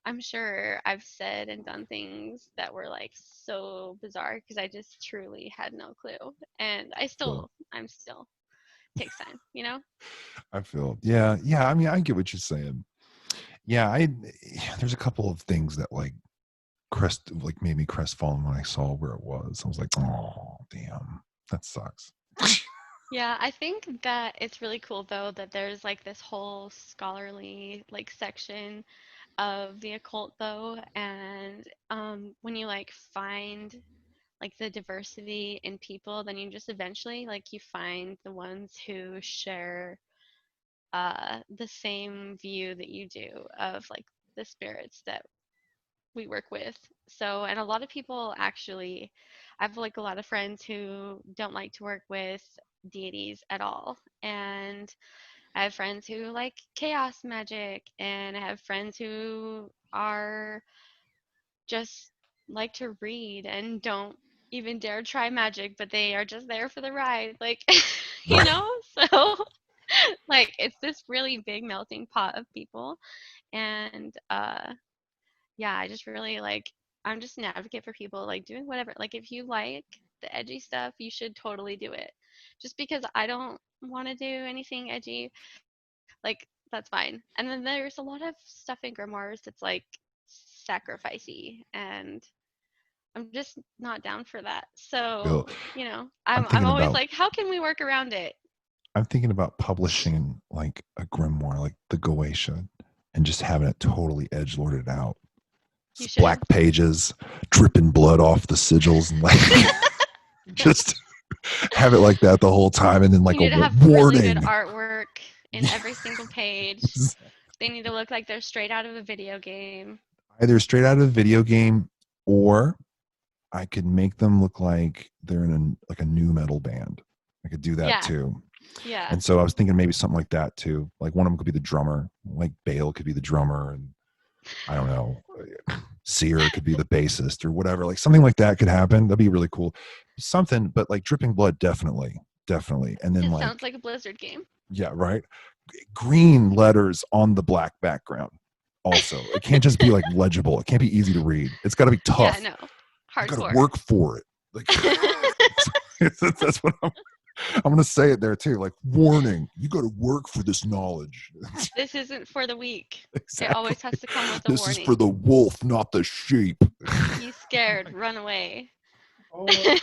I'm sure I've said and done things that were like so bizarre because I just truly had no clue. And So I'm still, takes time. I feel yeah, yeah. I mean, I get what you're saying. Yeah, I there's a couple of things that like made me crestfallen when I saw where it was. I was like, oh damn, that sucks. Yeah, I think that it's really cool though that there's like this whole scholarly like section of the occult though. And when you like find like the diversity in people, then you just eventually like you find the ones who share the same view that you do of like the spirits that we work with. So, and a lot of people actually, I have like a lot of friends who don't like to work with deities at all. And I have friends who like chaos magic, and I have friends who are just like to read and don't even dare try magic, but they are just there for the ride. Like, you Right. know? So, like, it's this really big melting pot of people. And yeah, I just really like, I'm just an advocate for people like doing whatever. Like, if you like the edgy stuff, you should totally do it. Just because I don't want to do anything edgy, like, that's fine. And then there's a lot of stuff in grimoires that's like sacrificey, and I'm just not down for that. Bill, So, I'm I'm thinking always about like, how can we work around it? I'm thinking about publishing like a grimoire, like the Goetia, and just having it totally edge lorded out. You black should. pages, dripping blood off the sigils, and like just have it like that the whole time, and then You like a need to have really good warning. artwork in Yeah, every single page. They need to look like they're straight out of a video game. either straight out of a video game, or I could make them look like they're in like a new metal band. I could do that Yeah, too. yeah. And so I was thinking maybe something like that too. Like one of them could be the drummer, like Bale could be the drummer, and I don't know, Sear could be the bassist or whatever. Like something like that could happen. That'd be really cool. Something, but like dripping blood, definitely, definitely. And then It sounds like, like a Blizzard game. yeah, right. Green letters on the black background. Also, it can't just be like legible. It can't be easy to read. It's got to be Yeah, tough. no. You got to Hardcore. work for it. Like that's what I'm gonna say it there too. Like warning, you got to work for this knowledge. This isn't for the weak. It Exactly. always has to come with a This is for warning. the wolf, not the sheep. Be scared, run away. Oh my god.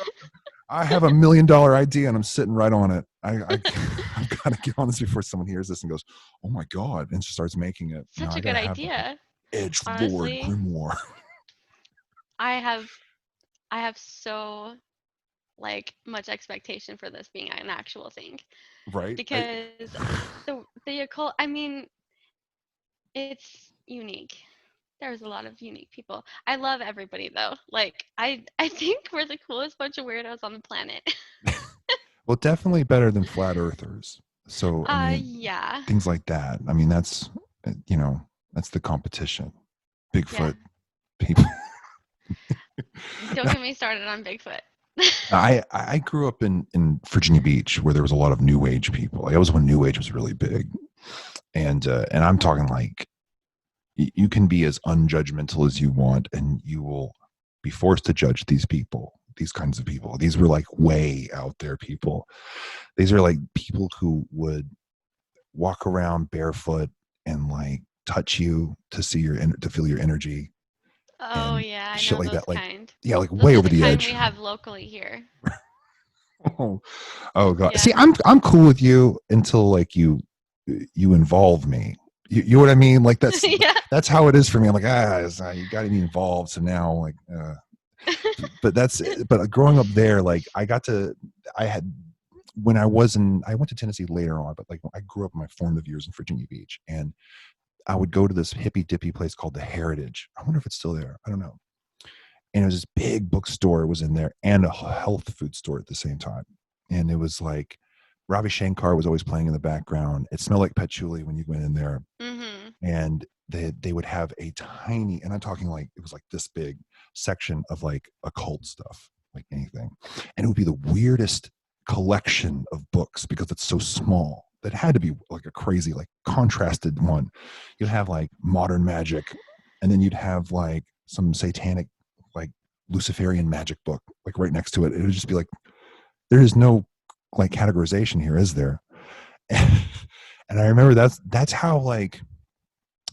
I have $1 million idea and I'm sitting right on it. I've got to get on this before someone hears this and goes, "Oh my god!" and starts making it. Now Such I a got good to have idea. Edge Lord Honestly, Grimoire. I have I have so like much expectation for this being an actual thing Right? because the occult, I mean, it's unique. There's a lot of unique people. I love everybody though. Like I think we're the coolest bunch of weirdos on the planet. Well, definitely better than flat earthers. So, I mean, Yeah. things like that. I mean, that's, that's the competition. Yeah. Bigfoot people. Don't get me started on Bigfoot. I grew up in Virginia Beach where there was a lot of New Age people. Like, that was when New Age was really big, and I'm talking like you can be as unjudgmental as you want, and you will be forced to judge these people, these kinds of people. These were like way out there people. These are like people who would walk around barefoot and like touch you to see to feel your energy Oh and yeah, I shit know like those that. Like, kind. yeah, like Those way are over the the kind we edge. have locally here. Oh, oh god. See, Yeah. I'm cool with you until like you involve me. You know what I mean? Like Yeah. that's how it is for me. I'm like, you got to be involved. So now, like, but but growing up there, like, I had when I went to Tennessee later on, but like I grew up in my formative years in Virginia Beach, and I would go to this hippy dippy place called the Heritage. I wonder if it's still there. I don't know. And it was this big bookstore was in there and a health food store at the same time. And it was like Ravi Shankar was always playing in the background. It smelled like patchouli when you went in there. Mhm. And they would have a tiny, and I'm talking like it was like this big section of like occult stuff, like anything. And it would be the weirdest collection of books because it's so small. That had to be like a crazy, like contrasted one. You'd have like modern magic, and then you'd have like some satanic, like Luciferian magic book, like right next to it. It would just be like, there is no like categorization here, is there? And I remember that's how like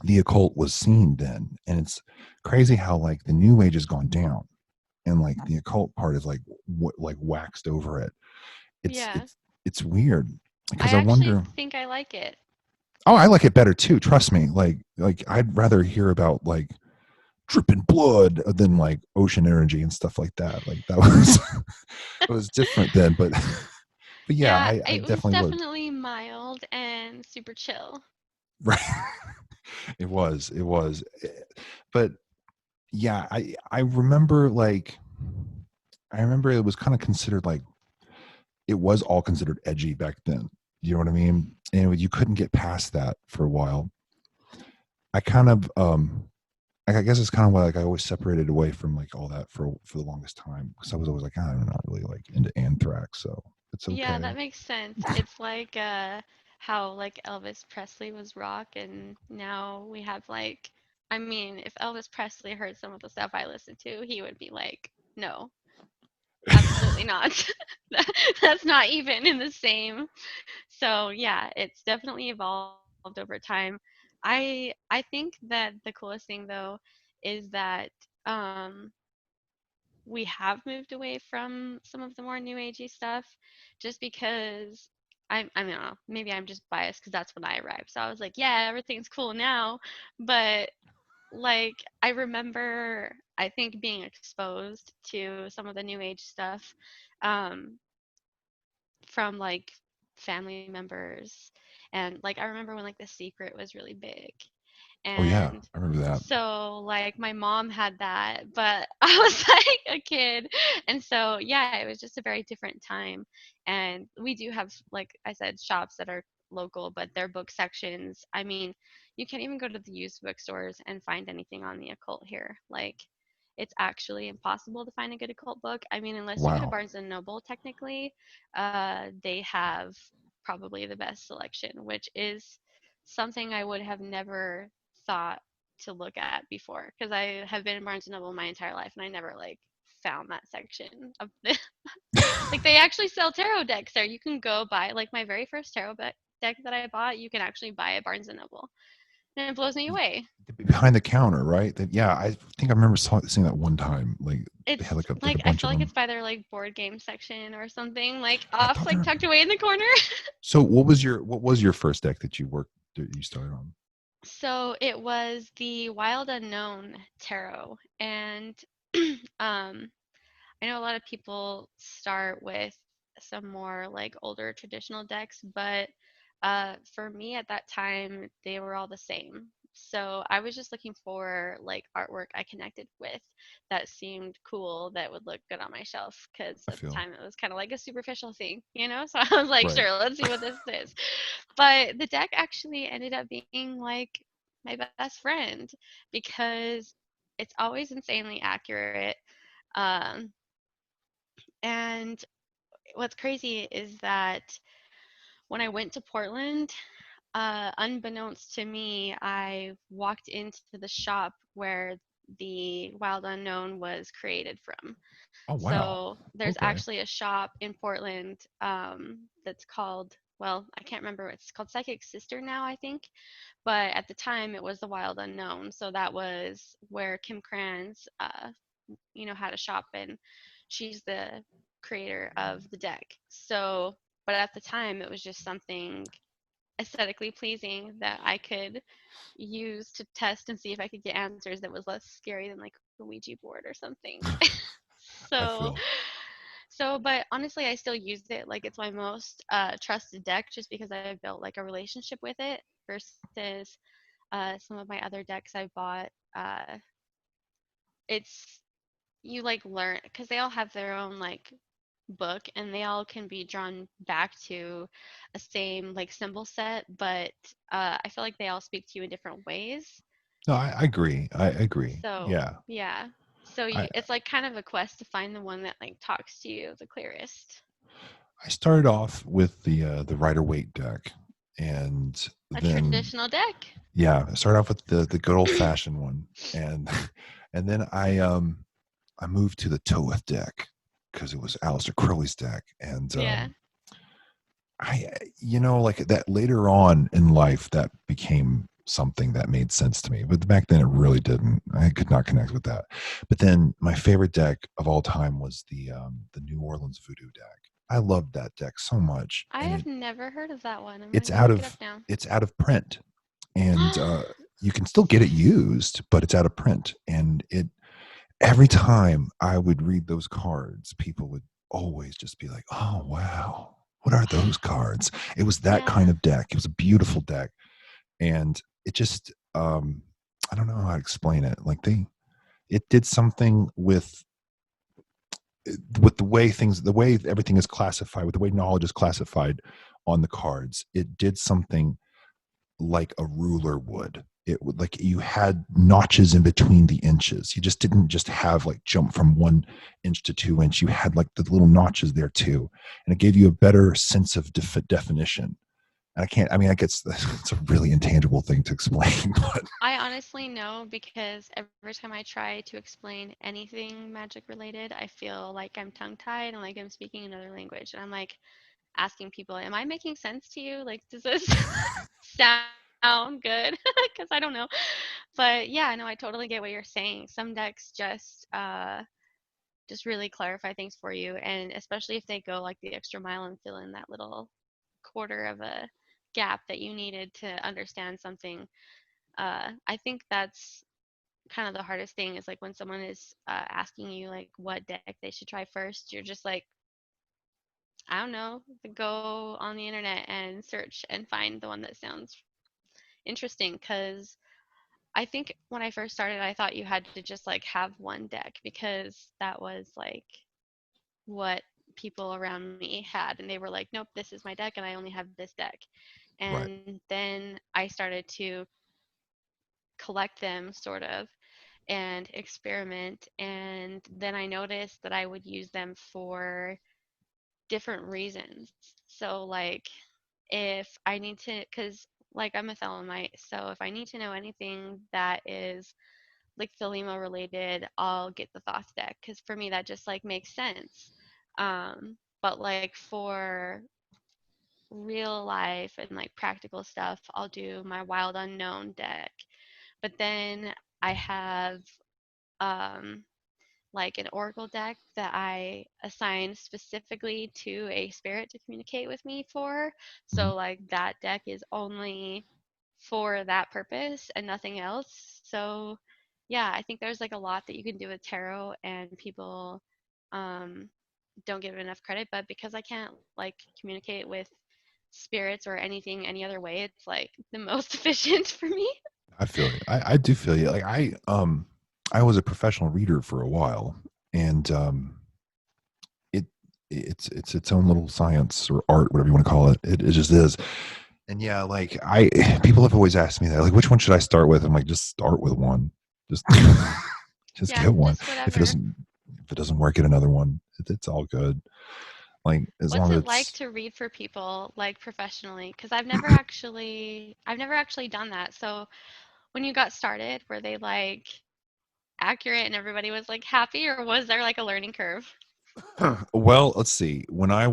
the occult was seen then, and it's crazy how like the new age has gone down and like the occult part is like like waxed over it. it's Yeah. it's it's weird I because I actually wonder. think I like it. Oh, I like it better too, trust me. Like I'd rather hear about like dripping blood than like ocean energy and stuff like that. Like that was it was different then, but yeah, Yeah, I it was definitely would. definitely mild and super chill. Right. It was but yeah, I remember like I remember it was kind of considered like it was all considered edgy back then. You know what I mean? And you couldn't get past that for a while. I kind of I guess it's kind of why like I always separated away from like all that for the longest time because I was always like, I'm not really like into anthrax, so it's Yeah, okay. that makes sense. It's like how like Elvis Presley was rock and now we have like, I mean, if Elvis Presley heard some of the stuff I listened to, he would be like, "No, absolutely not." That's not even in the same. So, yeah, it's definitely evolved over time. I think that the coolest thing though is that um we have moved away from some of the more new agey stuff just because I mean, I don't know, maybe I'm just biased because that's when I arrived. So I was like, yeah, everything's cool now. But like I remember I think being exposed to some of the new age stuff um from like family members, and like I remember when like The Secret was really big. Oh yeah, And I remember that. so like my mom had that, but I was like a kid. And so yeah, it was just a very different time. And we do have, like I said, shops that are local, but their book sections, I mean, you can't even go to the used bookstores and find anything on the occult here. Like it's actually impossible to find a good occult book. I mean, unless you go to Wow. Barnes and Noble, technically, they have probably the best selection, which is something I would have never thought to look at before, because I have been in Barnes and Noble my entire life and I never like found that section of the like they actually sell tarot decks there. You can go buy like my very first deck that I bought, you can actually buy at Barnes and Noble. And it blows me away. Behind the counter, right? That yeah, I think I remember seeing that one time. Like they had It's like a like I bunch feel of like it's them. by their like board game section or something, like I off thought they like were. tucked away in the corner. So what was your first deck that you started on? So it was the Wild Unknown Tarot. And um I know a lot of people start with some more like older traditional decks, but for me at that time, they were all the same. So I was just looking for like artwork I connected with that seemed cool, that would look good on my shelf, because I at the feel time it was kind of like a superficial thing, you know? So I was like, right. sure, let's see what this is. But the deck actually ended up being like my best friend, because it's always insanely accurate. Um, and what's crazy is that when I went to Portland, unbeknownst to me, I walked into the shop where the Wild Unknown was created from. Oh wow. So there's Okay. actually a shop in Portland that's called, well, I can't remember. It's called Psychic Sister now, I think. But at the time, it was the Wild Unknown. So that was where Kim Kranz, had a shop, and she's the creator of the deck. So, but at the time, it was just something aesthetically pleasing that I could use to test and see if I could get answers that was less scary than like a Ouija board or something. I So, feel but honestly, I still use it. Like it's my most trusted deck, just because I've built like a relationship with it versus some of my other decks I bought. It's you like learn, because they all have their own like book, and they all can be drawn back to a same like symbol set, but I feel like they all speak to you in different ways. no. I agree. I agree. So Yeah. yeah, so I it's like kind of a quest to find the one that like talks to you the clearest. I started off with the Rider Waite deck, and A then traditional deck. yeah, I started off with the good old fashioned one, and and then I moved to the Toeth deck because it was Aleister Crowley's deck, and Yeah. I like that later on in life that became something that made sense to me, but back then it really didn't. I could not connect with that. But then my favorite deck of all time was the New Orleans Voodoo deck. I loved that deck so much, I and have never heard of that one. I'm gonna it's go out look it up of now. it's out of print, and you can still get it used, but it's out of print. And it every time I would read those cards, people would always just be like, "Oh wow, what are those cards?" It was that kind Yeah. of deck. It was a beautiful deck, and it just I don't know how to explain it. Like it did something with the way everything is classified, with the way knowledge is classified on the cards. It did something like a ruler would. It would, like, you had notches in between the inches. You just didn't just have like jump from 1 inch to 2 inch. You had like the little notches there too, and it gave you a better sense of definition. And I can't. I mean, I guess it's a really intangible thing to explain, but I honestly know, because every time I try to explain anything magic related, I feel like I'm tongue tied and like I'm speaking another language. And I'm like asking people, am I making sense to you? Like, does this sound good? Because I don't know. But yeah, no, I totally get what you're saying. Some decks just really clarify things for you. And especially if they go like the extra mile and fill in that little quarter of a gap that you needed to understand something. I think that's kind of the hardest thing is like when someone is asking you like what deck they should try first, you're just like, I don't know, go on the internet and search and find the one that sounds interesting. Because I think when I first started, I thought you had to just like have one deck because that was like what people around me had. And they were like, nope, this is my deck and I only have this deck. Right. And then I started to collect them sort of and experiment. And then I noticed that I would use them for different reasons. So, like, if I need to, because like I'm a Thelemite, so if I need to know anything that is like Thelema related, I'll get the Thoth deck because for me that just like makes sense. But like for real life and like practical stuff, I'll do my Wild Unknown deck. But then I have um, like an oracle deck that I assign specifically to a spirit to communicate with me for. Mhm. So like that deck is only for that purpose and nothing else. So yeah, I think there's like a lot that you can do with tarot and people um don't give it enough credit, but because I can't like communicate with spirits or anything any other way, it's like the most efficient for me. I feel you. I do feel you. Like I was a professional reader for a while, and it it's its own little science or art, whatever you want to call it. It just is. And yeah, like people have always asked me that, like, which one should I start with? I'm like, just start with one. Just just Yeah, get one. just If it whatever. doesn't if it doesn't work, get another one. It's all good. Like as What's long as it like it's to read for people like professionally? Because I've never actually done that. So when you got started, were they like accurate and everybody was like happy, or was there like a learning curve? well, let's see. When I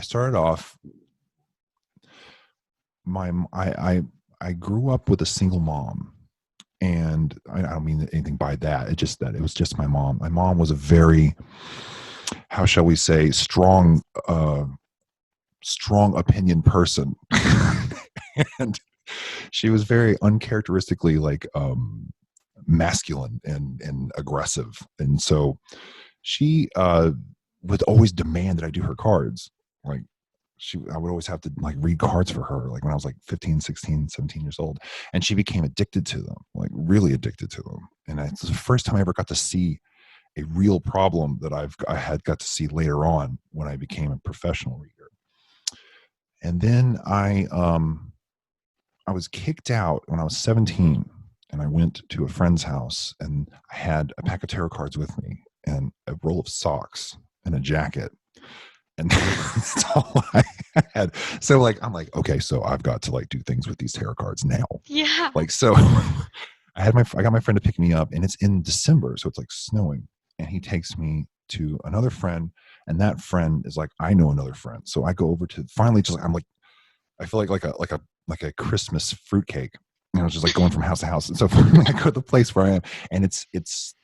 started off my I grew up with a single mom, and I don't mean anything by that. It just that it was just my mom. My mom was a very, how shall we say, strong opinion person, and she was very uncharacteristically like masculine and aggressive, and so she would always demand that I do her cards. Like I would always have to like read cards for her, like when I was like 15, 16, 17 years old. And she became addicted to them, like really addicted to them. And it's the first time I ever got to see a real problem that I had got to see later on when I became a professional reader. And then I was kicked out when I was 17, and I went to a friend's house, and I had a pack of tarot cards with me and a roll of socks and a jacket. And that's all I had. So like, I'm like, okay, so I've got to like do things with these tarot cards now. Yeah. Like, so I got my friend to pick me up, and it's in December. So it's like snowing, and he takes me to another friend, and that friend is like, I know another friend. So I go over to finally just, I'm like, I feel like a Christmas fruitcake. You know, just like going from house to house. And so finally I go to the place where I am, and it's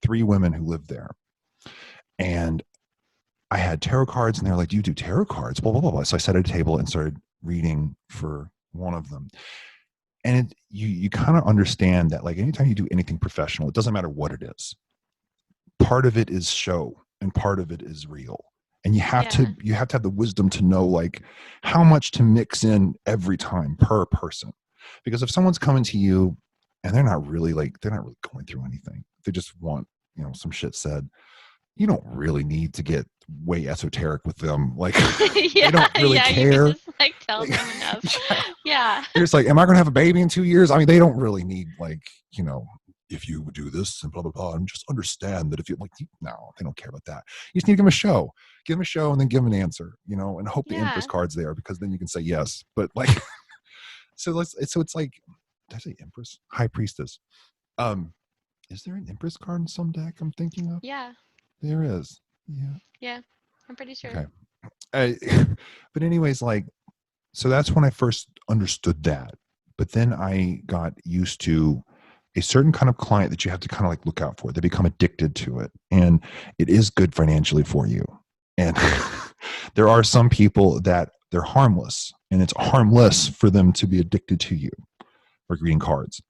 three women who live there. And I had tarot cards, and they're like, "Do you do tarot cards?" Blah blah blah blah. So I sat at a table and started reading for one of them. And you kind of understand that like anytime you do anything professional, it doesn't matter what it is. Part of it is show, and part of it is real. And Yeah. you have to have the wisdom to know like how much to mix in every time per person. Because if someone's coming to you and they're not really going through anything, they just want, some shit said, you don't really need to get way esoteric with them. Like they Yeah, don't really yeah, you could care. just like tell Like, them enough. yeah. Yeah. They're just like, am I going to have a baby in 2 years? I mean, they don't really need like, if you would do this and blah, blah, blah. And just understand that if you like, no, they don't care about that. You just need to give them a show and then give them an answer, and hope the Empress Yeah. card's there, because then you can say yes. But like, so it's like, did I say Empress? High Priestess. Um, is there an Empress card in some deck I'm thinking of? Yeah. There is. Yeah. Yeah. I'm pretty sure. Okay. Uh, but anyways, like, so that's when I first understood that. But then I got used to a certain kind of client that you have to kind of like look out for. They become addicted to it, and it is good financially for you. And there are some people that they're harmless, and it's harmless for them to be addicted to you, like reading cards.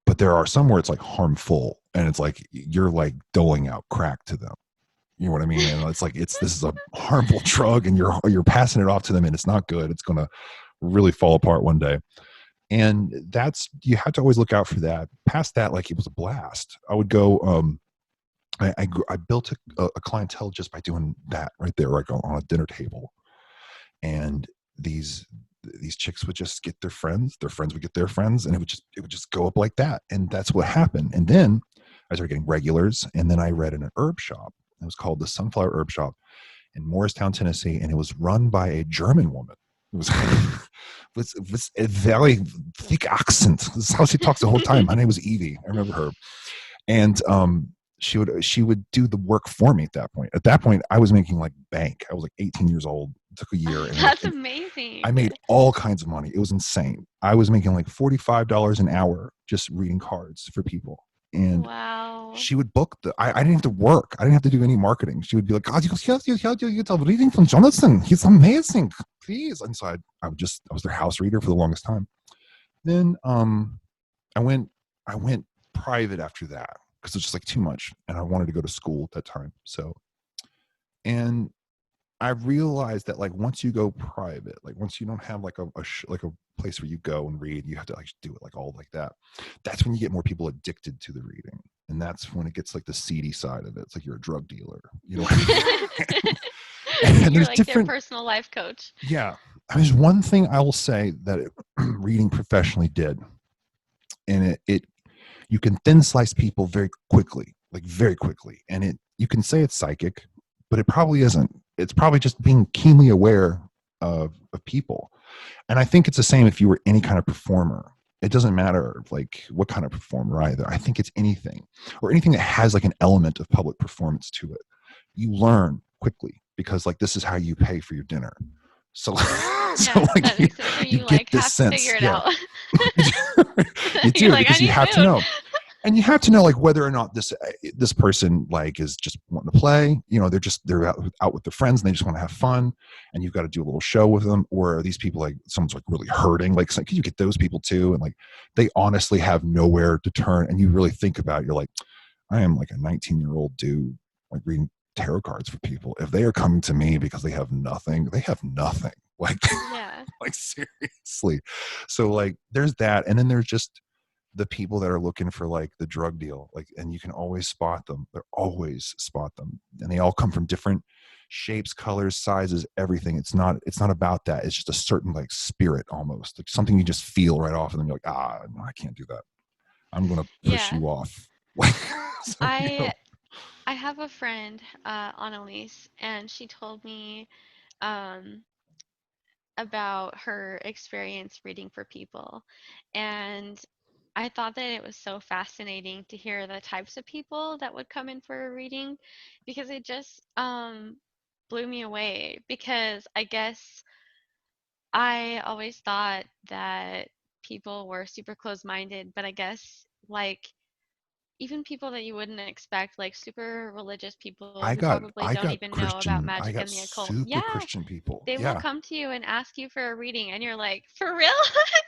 but there are some where it's like harmful, and it's like you're like doling out crack to them. You know what I mean? And it's like this is a harmful drug, and you're passing it off to them, and it's not good. It's gonna really fall apart one day. And that's, you have to always look out for that. Past that, like, it was a blast. I would go. I built a clientele just by doing that right there, like on a dinner table, and these chicks would just get their friends would get their friends, and it would just go up like that. And that's what happened. And then I started getting regulars, and then I read in an herb shop. It was called the Sunflower Herb Shop in Morristown, Tennessee, and it was run by a German woman. It was with a very thick accent. This is how she talks the whole time. My name was Evie. I remember her. And she would do the work for me at that point. At that point, I was making like bank. I was like 18 years old. It took a year. Oh, that's amazing. I made all kinds of money. It was insane. I was making like $45 an hour just reading cards for people. And wow. She would book I didn't have to work. I didn't have to do any marketing. She would be like, God, you a reading from Jonathan. He's amazing. Please. And so I was their house reader for the longest time. Then I went private after that, because it was just like too much, and I wanted to go to school at that time. So, and I realized that like once you go private, like once you don't have like a place where you go and read, you have to like do it like all like that. That's when you get more people addicted to the reading, and that's when it gets like the seedy side of it. It's like you're a drug dealer, you know. And you're like their personal life coach. Yeah, I mean, there's one thing I will say that reading professionally did, and it you can thin slice people very quickly, like very quickly, and you can say it's psychic, but it probably isn't. It's probably just being keenly aware of people. And I think it's the same if you were any kind of performer. It doesn't matter like what kind of performer either. I think it's anything, or anything that has like an element of public performance to it. You learn quickly, because like this is how you pay for your dinner. So, like you get like, this sense. Figure it out. You do, like, because you have to know. And you have to know like whether or not this person like is just wanting to play, you know, they're out with their friends and they just want to have fun, and you've got to do a little show with them. Or are these people like someone's like really hurting? Like, so you get those people too, and like they honestly have nowhere to turn. And you really think about it, you're like, I am like a 19-year-old dude like reading tarot cards for people. If they are coming to me because they have nothing, they have nothing. Like, yeah. Like seriously. So like there's that, and then there's just the people that are looking for like the drug deal, like, and you can always spot them. And they all come from different shapes, colors, sizes, everything. It's not about that. It's just a certain like spirit, almost like something you just feel right off, and then you're like, no, I can't do that. I'm gonna push you off. So, I have a friend, Annalise, and she told me about her experience reading for people, and I thought that it was so fascinating to hear the types of people that would come in for a reading, because it just blew me away. Because I guess I always thought that people were super close-minded, but I guess like even people that you wouldn't expect, like super religious people who probably don't even know about I magic got and the occult. super Yeah, Christian people. they will Yeah. come to you and ask you for a reading, and you're like, for real?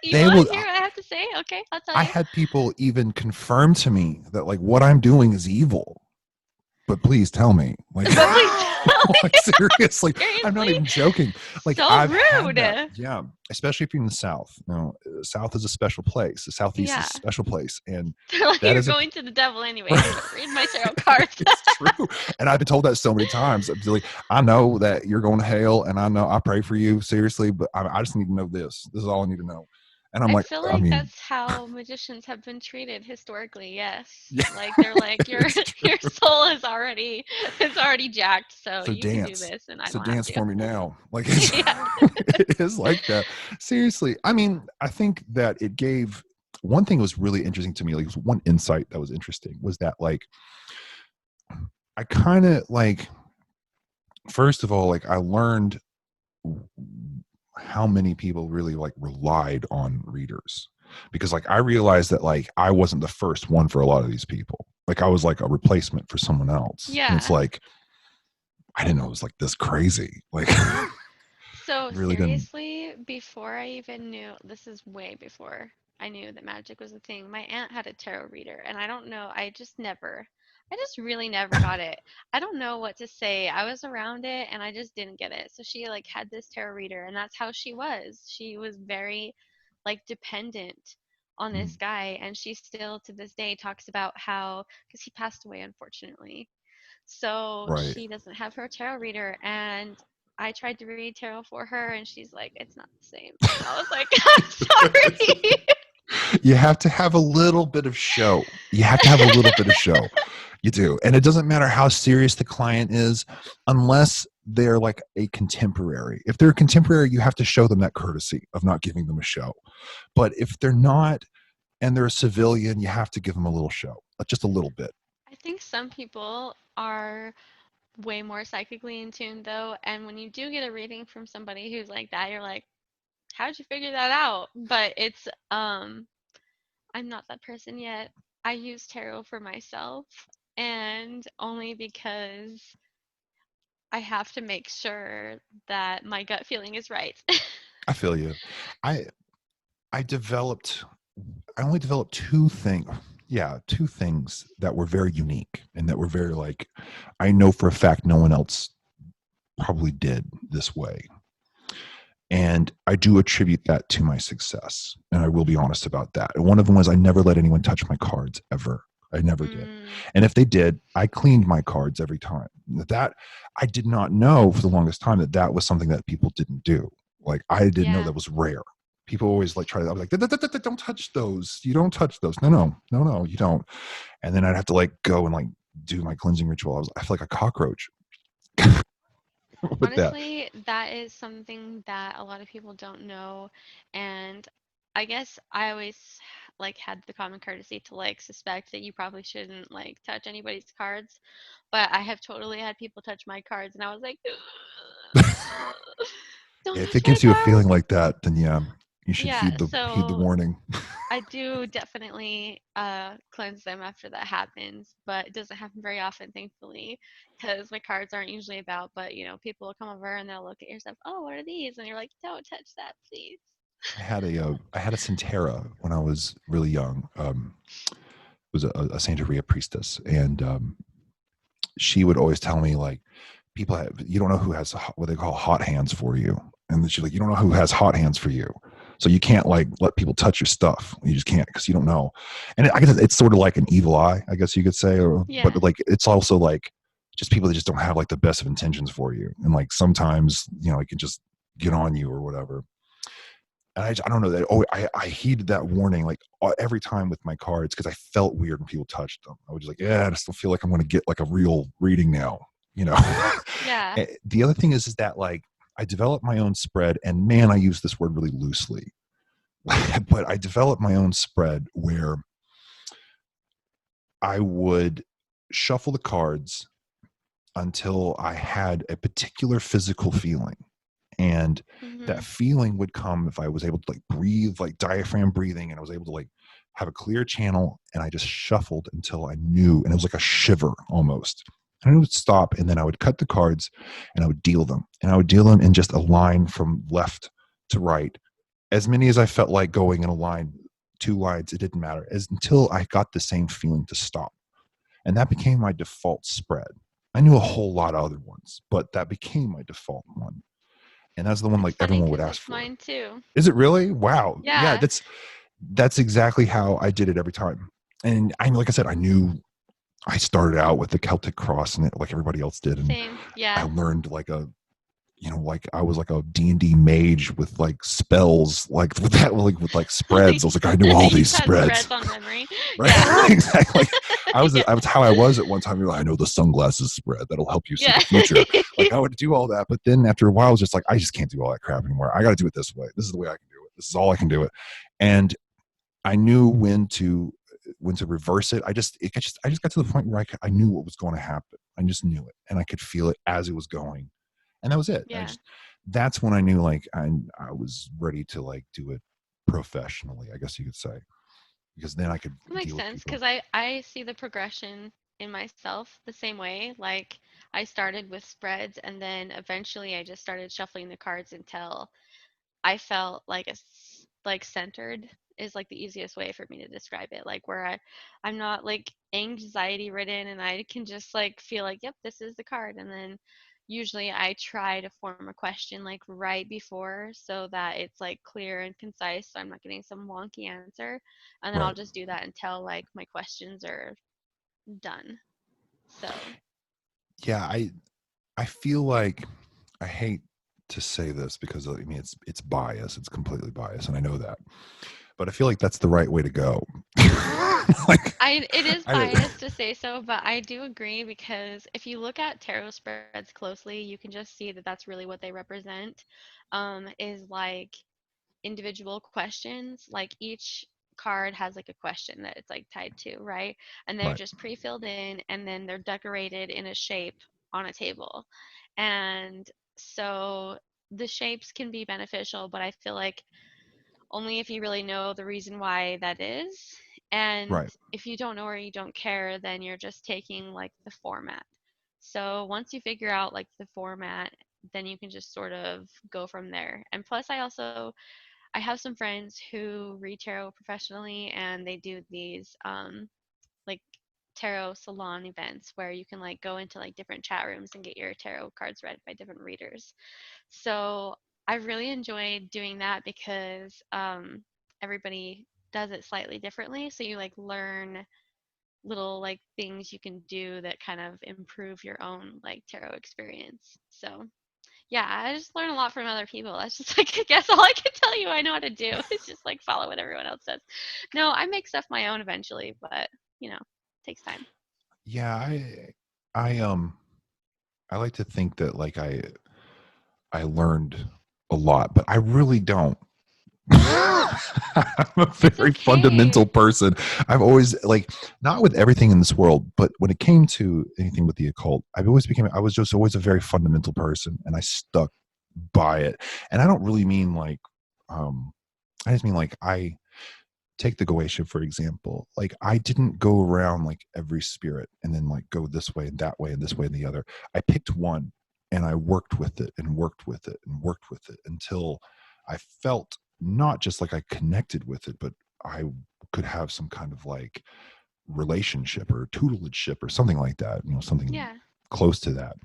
You They want will. to hear what I have to say? Okay, I'll tell I you. had people even confirm to me that like what I'm doing is evil, but please tell me. Like, But please tell me. like seriously, I'm not Seriously? even joking. Like So I've had rude. that. Yeah, especially if you're in the South. No, South is a special place. The Southeast is a Yeah. special place, and They're like, that you're is going to the devil anyway. Read my tarot cards. it's true. And I've been told that so many times. I'm like, I know that you're going to hell, and I know I pray for you seriously, but I just need to know this. This is all I need to know. And I'm I like, feel I like mean, that's how magicians have been treated historically. Yes, yeah, like they're like your it's true. your soul is already jacked, so So you can do dance. this, and I So don't have dance to. for me now. Like it's, Yeah. it is like that. Seriously. I mean, I think that it gave one thing was really interesting to me. Like one insight that was interesting was that like I kind of like first of all, like I learned how many people really like relied on readers, because like I realized that like I wasn't the first one for a lot of these people. Like I was like a replacement for someone else. And it's Yeah. like I didn't know it was like this crazy. Like So really didn't. seriously, before I even knew, this is way before I knew that magic was a thing. My aunt had a tarot reader, and I don't know, I just really never got it. I don't know what to say. I was around it and I just didn't get it. So she like had this tarot reader, and that's how she was. She was very like dependent on this Mm, guy, and she still to this day talks about how, because he passed away unfortunately, so right. she doesn't have her tarot reader, and I tried to read tarot for her, and she's like, it's not the same. And I was like, I'm sorry. You have to have a little bit of show. You have to have a little bit of show. You do. And it doesn't matter how serious the client is, unless they're like a contemporary. If they're a contemporary, you have to show them that courtesy of not giving them a show. But if they're not and they're a civilian, you have to give them a little show, just a little bit. I think some people are way more psychically in tune though, and when you do get a reading from somebody who's like that, you're like, how'd you figure that out? But it's I'm not that person yet. I use tarot for myself, and only because I have to make sure that my gut feeling is right. I feel you. I I developed I only developed two things. Yeah, two things that were very unique and that were very like I know for a fact no one else probably did this way. And I do attribute that to my success. And I will be honest about that. And one of them was I never let anyone touch my cards ever. I never did. Mm, And if they did, I cleaned my cards every time. That I did not know for the longest time that that was something that people didn't do. Like I didn't know yeah. that was rare. People always like try to, I was like, don't touch those. You don't touch those. No, you don't. And then I'd have to like go and like do my cleansing ritual. I feel like a cockroach with that. Honestly, that is something that a lot of people don't know, and I guess I always like had the common courtesy to like suspect that you probably shouldn't like touch anybody's cards, but I have totally had people touch my cards, and I was like, don't If touch it my gives you a feeling cards. like that, then yeah, you should Yeah, heed the so warning. I do definitely cleanse them after that happens, but it doesn't happen very often, thankfully, because my cards aren't usually about. But people will come over and they'll look at your stuff. Oh, what are these? And you're like, don't touch that, please. I had a Centera when I was really young. It was a Santeria priestess, and she would always tell me like, people have, you don't know who has what they call hot hands for you, and then she's like, you don't know who has hot hands for you, so you can't like let people touch your stuff. You just can't because you don't know. And I guess it's sort of like an evil eye, I guess you could say, or but Yeah. like it's also like just people that just don't have like the best of intentions for you, and like sometimes it can just get on you or whatever. And I don't know that. Oh, I heeded that warning like every time with my cards because I felt weird when people touched them. I was just like, yeah, I just don't feel like I'm going to get like a real reading now. You know. Yeah. The other thing is that like I developed my own spread, and man, I use this word really loosely, but I developed my own spread where I would shuffle the cards until I had a particular physical feeling. And that Mhm. feeling would come if I was able to like breathe, like diaphragm breathing, and I was able to like have a clear channel. And I just shuffled until I knew, and it was like a shiver almost. And it would stop, and then I would cut the cards and I would deal them. And I would deal them in just a line from left to right. As many as I felt like going in a line, two lines, it didn't matter, as until I got the same feeling to stop. And that became my default spread. I knew a whole lot of other ones, but that became my default one. And that's the one It's like funny everyone would because ask it's for. mine too. Is it really? Wow. Yeah, Yeah. that's exactly how I did it every time. And I like I said, I knew I started out with the Celtic cross and like everybody else did, and Same. I Yeah. learned like a like I was like a D&D mage with like spells, like with that, like with like spreads. I was like, I knew all You these just had spreads. spreads on memory. Yeah. Right. Exactly. Yeah. I was how I was at one time. You're like, I know the sunglasses spread that'll help you see Yeah. the future. Like I would do all that, but then after a while, I was just like, I just can't do all that crap anymore. I got to do it this way. This is the way I can do it. This is all I can do it. And I knew when to reverse it. I just got to the point where I knew what was going to happen. I just knew it, and I could feel it as it was going, and that was it. Yeah. That's when I knew like I was ready to like do it professionally, I guess you could say, because then I could That makes deal with sense people. because I see the progression in myself the same way. Like I started with spreads, and then eventually I just started shuffling the cards until I felt like like centered is like the easiest way for me to describe it. Like where I'm not like anxiety ridden and I can just like feel like, yep, this is the card. And then usually I try to form a question like right before so that it's like clear and concise so I'm not getting some wonky answer. And then I'll Right. just do that until like my questions are done. So, Yeah, I feel like I hate to say this because I mean it's bias. It's completely biased, and I know that. But I feel like that's the right way to go. Like, it is I biased to say so, but I do agree because if you look at tarot spreads closely, you can just see that that's really what they represent. Is like individual questions. Like each card has like a question that it's like tied to, right? And they're right, just pre-filled in and then they're decorated in a shape on a table. And so the shapes can be beneficial, but I feel like only if you really know the reason why that is. And right. if you don't know or you don't care, then you're just taking like the format. So once you figure out like the format, then you can just sort of go from there. And plus, I have some friends who read tarot professionally, and they do these like tarot salon events where you can like go into like different chat rooms and get your tarot cards read by different readers. So I really enjoyed doing that because everybody does it slightly differently. So you like learn little like things you can do that kind of improve your own like tarot experience. So yeah, I just learn a lot from other people. That's just like I guess all I can tell you I know how to do is just like follow what everyone else says. No, I make stuff my own eventually, but you know, it takes time. Yeah, I I like to think that like I learned a lot, but I really don't. I'm a It's very fundamental okay. person. I've always like not with everything in this world, but when it came to anything with the occult, I was just always a very fundamental person and I stuck by it. And I don't really mean like um I just mean like I take the Goetia for example. Like I didn't go around like every spirit and then like go this way and that way and this way and the other. I picked one and I worked with it and worked with it and worked with it until I felt not just like I connected with it, but I could have some kind of like relationship or tutelageship or something like that, you know, something Yeah. close to that.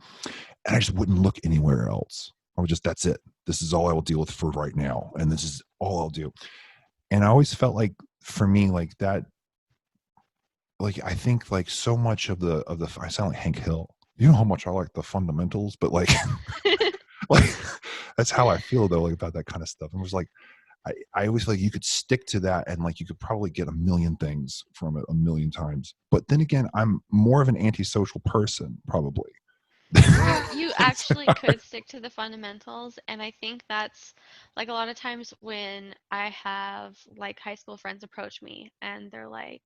And I just wouldn't look anywhere else. I would just, that's it. This is all I will deal with for right now. And this is all I'll do. And I always felt like for me, like that, like I think like so much of the I sound like Hank Hill. You know how much I like the fundamentals, but like like that's how I feel though, like about that kind of stuff. And it was like I always feel like you could stick to that and like you could probably get a million things from it a million times. But then again, I'm more of an antisocial person, probably. You actually could stick to the fundamentals, and I think that's like a lot of times when I have like high school friends approach me and they're like,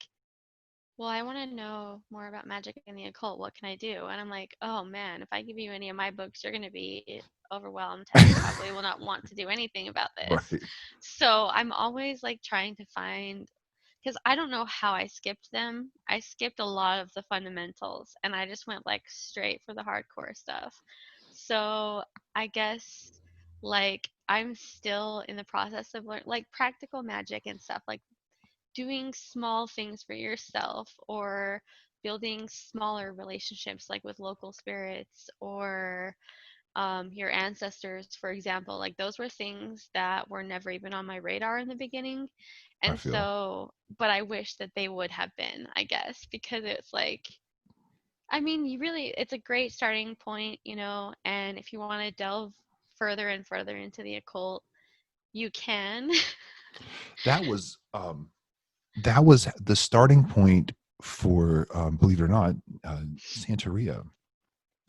well, I want to know more about magic and the occult. What can I do? And I'm like, oh man, if I give you any of my books, you're going to be overwhelmed and probably will not want to do anything about this. Right. So I'm always like trying to find, because I don't know how I skipped them. I skipped a lot of the fundamentals and I just went like straight for the hardcore stuff. So I guess like I'm still in the process of learning like practical magic and stuff like doing small things for yourself or building smaller relationships like with local spirits or your ancestors, for example. Like those were things that were never even on my radar in the beginning. I And feel so, but I wish that they would have been, I guess, because it's like, I mean, you really, it's a great starting point, you know, and if you want to delve further and further into the occult, you can. that was that was the starting point for believe it or not, Santeria.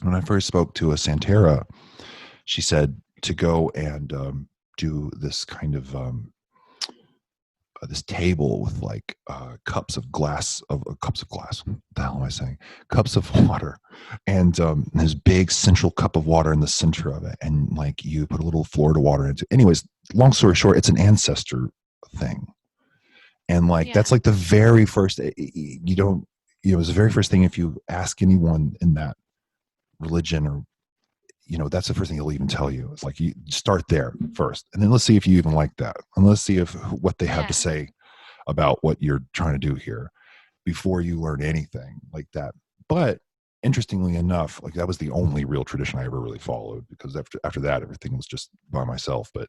When I first spoke to a Santera, she said to go and do this kind of this table with like cups of glass. What the hell am I saying? Cups of water, and this big central cup of water in the center of it, and like you put a little Florida water into. Anyways, long story short, it's an ancestor thing, and like Yeah. that's like the very first. You don't, you know, it's the very first thing if you ask anyone in that religion or that's the first thing he'll even tell you. It's like you start there first, and then let's see if you even like that, and let's see if what they have to Yeah. say. about what you're trying to do here before you learn anything like that. But interestingly enough, like that was the only real tradition I ever really followed, because after that, everything was just by myself. But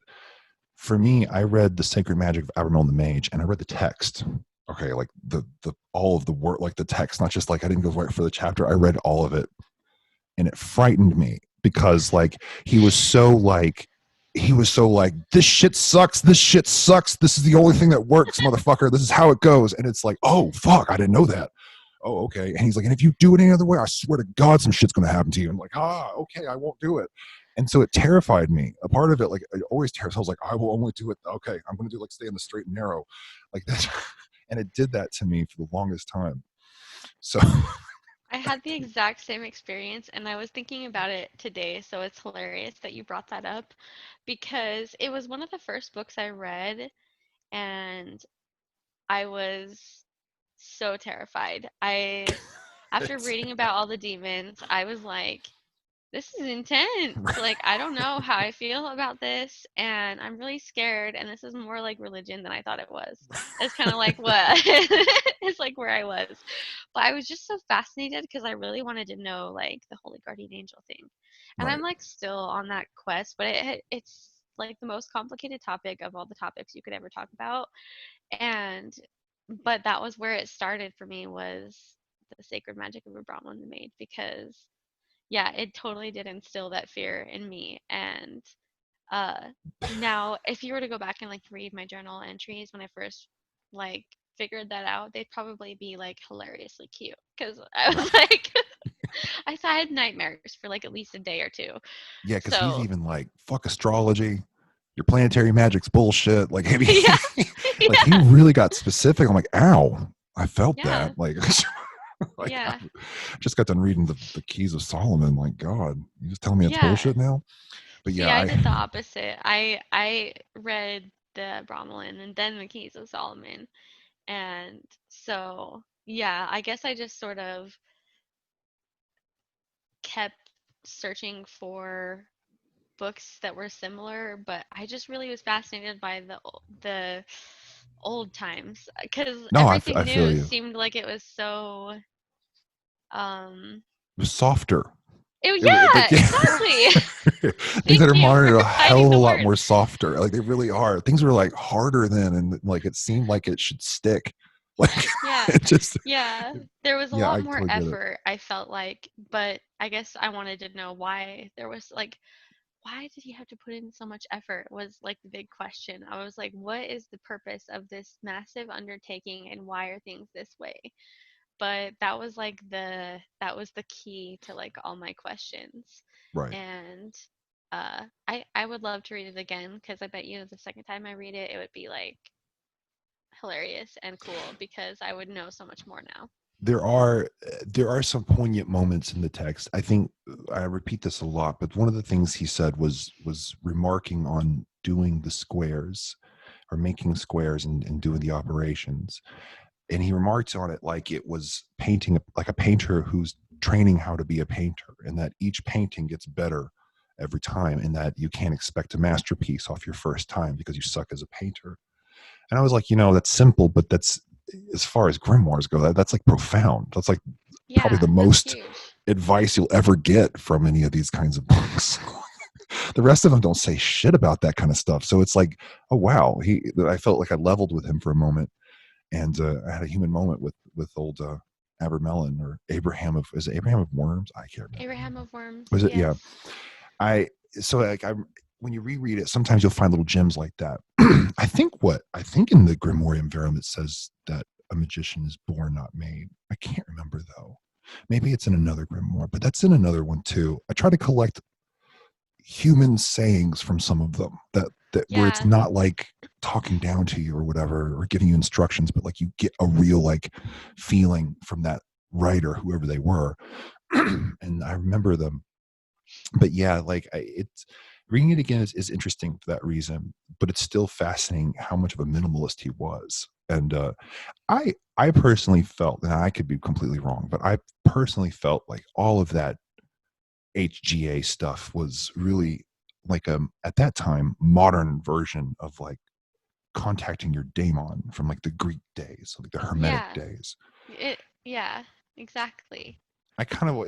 for me, I read The Sacred Magic of Abramelin the Mage, and I read the text. Okay, like the all of the word, like the text, not just like I didn't go right for the chapter. I read all of it, and it frightened me because like he was so like, this shit sucks, this shit sucks, this is the only thing that works, motherfucker, this is how it goes. And it's like, oh fuck, I didn't know that. Oh, okay. And he's like, and if you do it any other way, I swear to God, some shit's gonna happen to you. I'm like, okay, I won't do it. And so it terrified me. A part of it, like it always terrifies. I was like, I will only do it. Okay, I'm gonna do like stay in the straight and narrow, like that. And it did that to me for the longest time. So I had the exact same experience, and I was thinking about it today, so it's hilarious that you brought that up because it was one of the first books I read, and I was so terrified. After it's reading about all the demons, I was like, this is intense. Like, I don't know how I feel about this, and I'm really scared, and this is more like religion than I thought it was. It's kind of like what it's like where I was. But I was just so fascinated because I really wanted to know like the Holy Guardian Angel thing. And I'm right. like still on that quest, but it's like the most complicated topic of all the topics you could ever talk about. And but that was where it started for me was the sacred magic of a Brahmin maid because yeah, it totally did instill that fear in me. And uh, now, if you were to go back and like read my journal entries when I first like figured that out, they'd probably be like hilariously cute because I was Right. like, I thought I had nightmares for like at least a day or two. Yeah, because he's So even like, fuck astrology. Your planetary magic's bullshit. Like, maybe, yeah, like he yeah, really got specific. I'm like, ow, I felt yeah, that. Like, like I yeah, just got done reading the Keys of Solomon. Like, God, you just telling me it's yeah. bullshit now? But See, yeah, I did the opposite. I read the Bromelain and then the Keys of Solomon, and so yeah, I guess I just sort of kept searching for books that were similar, but I just really was fascinated by the old times because no, I everything feel new you. seemed like it was so um It was softer. yeah, Like, exactly. yeah. Things that Thank are you modern for are a hell finding of a the lot word. more softer. Like they really are. Things were like harder then, and like it seemed like it should stick. Like Yeah. it just, Yeah. There was a yeah, lot I more totally get it. effort, I felt like, but I guess I wanted to know why there was like why did he have to put in so much effort was like the big question. I was like, what is the purpose of this massive undertaking and why are things this way? But that was like that was the key to like all my questions. Right. And I would love to read it again because I bet you the second time I read it, it would be like hilarious and cool because I would know so much more now. There are some poignant moments in the text. I think I repeat this a lot, but one of the things he said was remarking on doing the squares or making squares and doing the operations. And he remarked on it like it was painting, like a painter who's training how to be a painter, and that each painting gets better every time, and that you can't expect a masterpiece off your first time because you suck as a painter. And I was like, that's simple, but that's, as far as grimoires go, that's like profound. That's like probably the Yeah, that's most huge. advice you'll ever get from any of these kinds of books. The rest of them don't say shit about that kind of stuff. So it's like, oh wow, I felt like I leveled with him for a moment, and I had a human moment with old Abramelin, or Abraham of, is it Abraham of Worms? I can't remember. Abraham of Worms, Was it? Yeah. yes. I so like I When you reread it, sometimes you'll find little gems like that. I think in the Grimorium Verum it says that a magician is born, not made. I can't remember though. Maybe it's in another grimoire, but that's in another one too. I try to collect human sayings from some of them, that where it's Yeah, not like talking down to you or whatever, or giving you instructions, but like you get a real like feeling from that writer, whoever they were. And I remember them. But yeah, like it's reading it again is interesting for that reason, but it's still fascinating how much of a minimalist he was. And I personally felt, and I could be completely wrong, but I personally felt like all of that HGA stuff was really like at that time modern version of like contacting your daemon from like the Greek days, like the Hermetic Yeah. days. Yeah, exactly.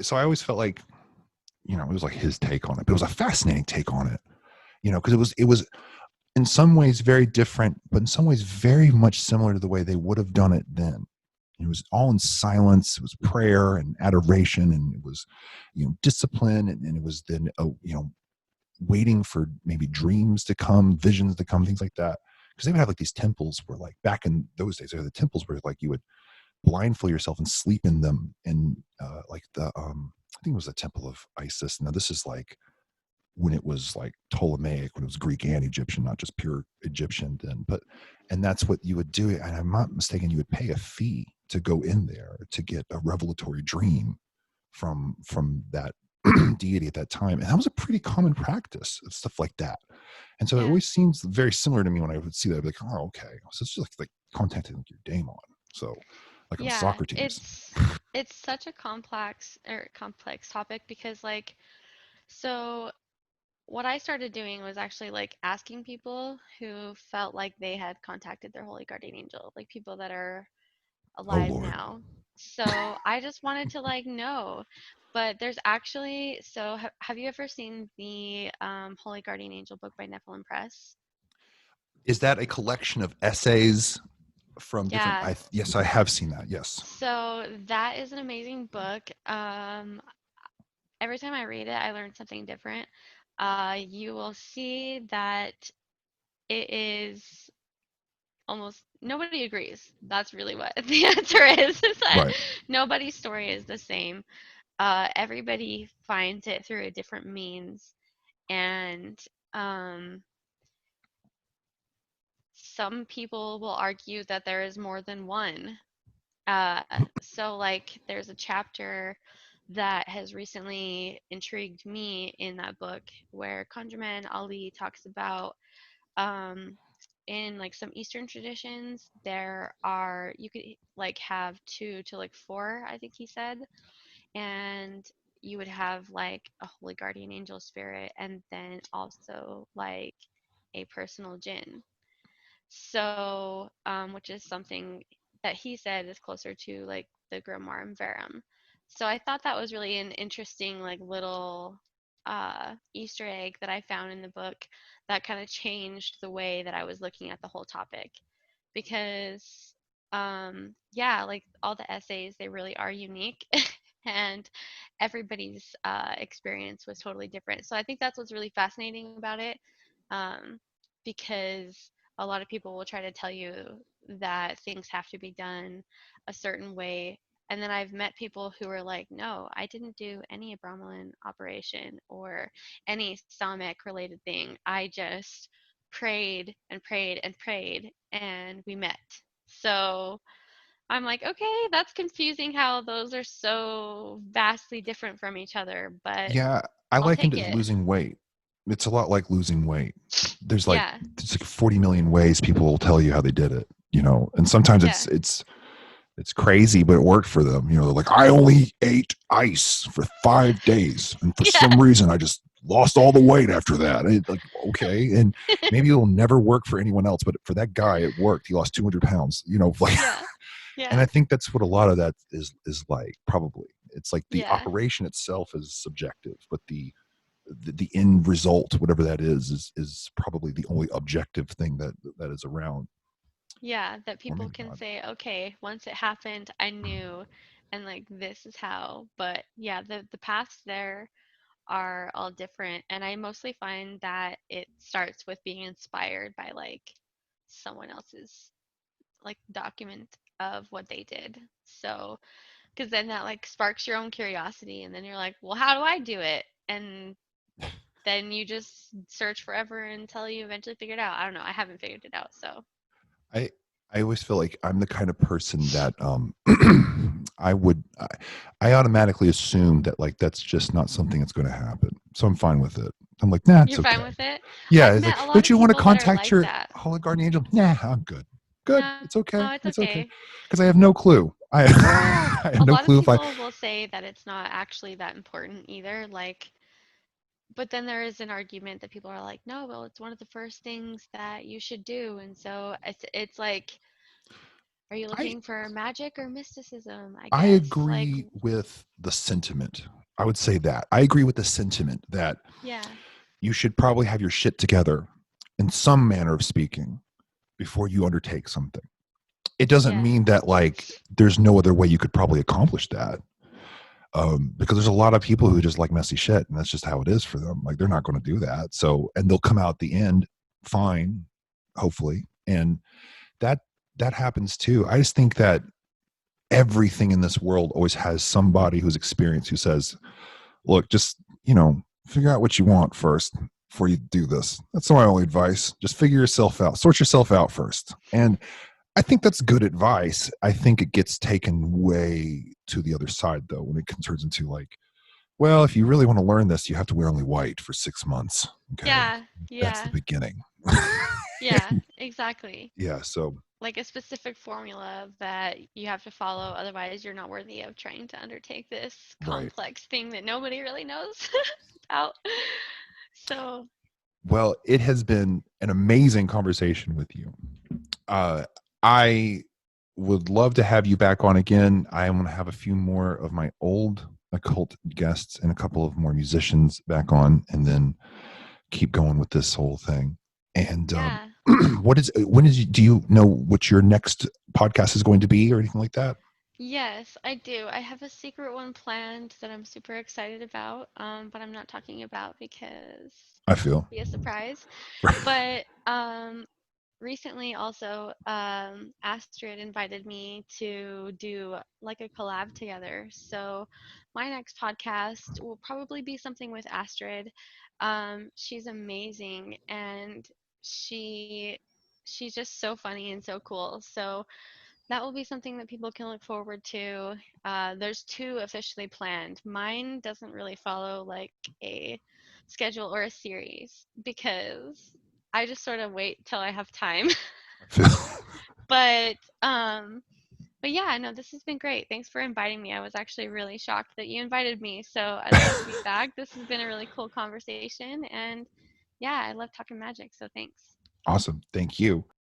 So I always felt like, it was like his take on it, but it was a fascinating take on it, because it was in some ways very different, but in some ways very much similar to the way they would have done it then. It was all in silence. It was prayer and adoration, and it was, discipline, and it was then, waiting for maybe dreams to come, visions to come, things like that. Because they would have like these temples where, like back in those days, there were the temples where like you would blindfold yourself and sleep in them, and like I think it was the Temple of Isis. Now this is like when it was like Ptolemaic, when it was Greek and Egyptian, not just pure Egyptian then. And that's what you would do. And I'm not mistaken, you would pay a fee to go in there to get a revelatory dream from that deity at that time. And that was a pretty common practice of stuff like that. And so it Yeah. always seems very similar to me when I would see that. I'd be like, oh, okay. So it's just like contacting like your daemon. So like on Yeah, Socrates. it's such a complex topic because like so what I started doing was actually like asking people who felt like they had contacted their holy guardian angel, like people that are Oh alive Lord. now. So I just wanted to like know. But there's actually, so have you ever seen the Holy Guardian Angel book by Nephilim Press? Is that a collection of essays from different? Yeah. Yes, I have seen that. Yes. So that is an amazing book. Every time I read it, I learn something different. You will see that it is almost nobody agrees. That's really what the answer is that Right. nobody's story is the same. Everybody finds it through a different means, and um, some people will argue that there is more than one. Uh, so, like, there's a chapter that has recently intrigued me in that book where Conjurman Ali talks about in like some Eastern traditions, there are, you could like have two to like four, I think he said, and you would have like a holy guardian angel spirit and then also like a personal jinn. So, which is something that he said is closer to like the Grimoire Verum. So I thought that was really an interesting like little Easter egg that I found in the book that kind of changed the way that I was looking at the whole topic. Because yeah, like all the essays, they really are unique. And everybody's experience was totally different. So I think that's what's really fascinating about it, um, because a lot of people will try to tell you that things have to be done a certain way. And then I've met people who are like, no, I didn't do any Brahman operation or any Samic related thing. I just prayed and prayed and prayed and we met. So I'm like, okay, that's confusing how those are so vastly different from each other, but Yeah, I I'll likened take it to it. losing weight. It's a lot like losing weight. There's like Yeah, there's like 40 million ways people will tell you how they did it, and sometimes yeah, it's crazy, but it worked for them. They're like, I only ate ice for 5 days, and for yeah, some reason, I just lost all the weight after that. Like, okay, and maybe it'll never work for anyone else, but for that guy, it worked. He lost 200 pounds. Like, yeah, and yeah, I think that's what a lot of that is like. Probably, it's like the yeah. operation itself is subjective, but the end result, whatever that is probably the only objective thing that is around. Yeah, that Or people maybe can not. say, okay, once it happened, I knew, and like this is how. But yeah, the paths there are all different, and I mostly find that it starts with being inspired by like someone else's like document of what they did. So, because then that like sparks your own curiosity, and then you're like, well, how do I do it? And then you just search forever until you eventually figure it out. I don't know. I haven't figured it out, so. I I always feel like I'm the kind of person that I automatically assume that like that's just not something that's going to happen. So I'm fine with it. I'm like, nah, it's You're fine okay. with it? Yeah, I've it's met like, a lot don't of you want to people that are contact like your that. holy guardian angel? Nah, I'm good. Good. No, It's okay. it's It's okay. okay. Because I have no clue. I Well, I have a no lot of clue if I people will say that it's not actually that important either. Like, but then there is an argument that people are like, no, well, it's one of the first things that you should do. And so it's like, are you I looking for magic or mysticism? I I guess. Like, agree with the sentiment. I would say that. I agree with the sentiment that yeah, you should probably have your shit together in some manner of speaking before you undertake something. It doesn't yeah, mean that like there's no other way you could probably accomplish that. Because there's a lot of people who just like messy shit, and that's just how it is for them. Like they're not going to do that. So, and they'll come out the end fine, hopefully, and that that happens too. I just think that everything in this world always has somebody who's experienced who says, "Look, just figure out what you want first before you do this." That's my only advice. Just figure yourself out, sort yourself out first, and I think that's good advice. I think it gets taken way to the other side though when it turns into like, well, if you really want to learn this, you have to wear only white for 6 months. Okay, yeah, that's the yeah, beginning. yeah, exactly. Yeah. So Like a specific formula that you have to follow, otherwise you're not worthy of trying to undertake this right. complex thing that nobody really knows about. So, Well, it has been an amazing conversation with you. I would love to have you back on again. I want to have a few more of my old occult guests and a couple of more musicians back on, and then keep going with this whole thing. And yeah. do you know what your next podcast is going to be or anything like that? Yes, I do. I have a secret one planned that I'm super excited about, but I'm not talking about because I it'll feel. be a surprise. But recently also, Astrid invited me to do like a collab together. So my next podcast will probably be something with Astrid. She's amazing and she she's just so funny and so cool. So that will be something that people can look forward to. There's two officially planned. Mine doesn't really follow like a schedule or a series because I just sort of wait till I have time. I feel. but um but yeah, no, this has been great. Thanks for inviting me. I was actually really shocked that you invited me. So I'd love to be back. This has been a really cool conversation and yeah, I love talking magic. So thanks. Awesome. Thank you.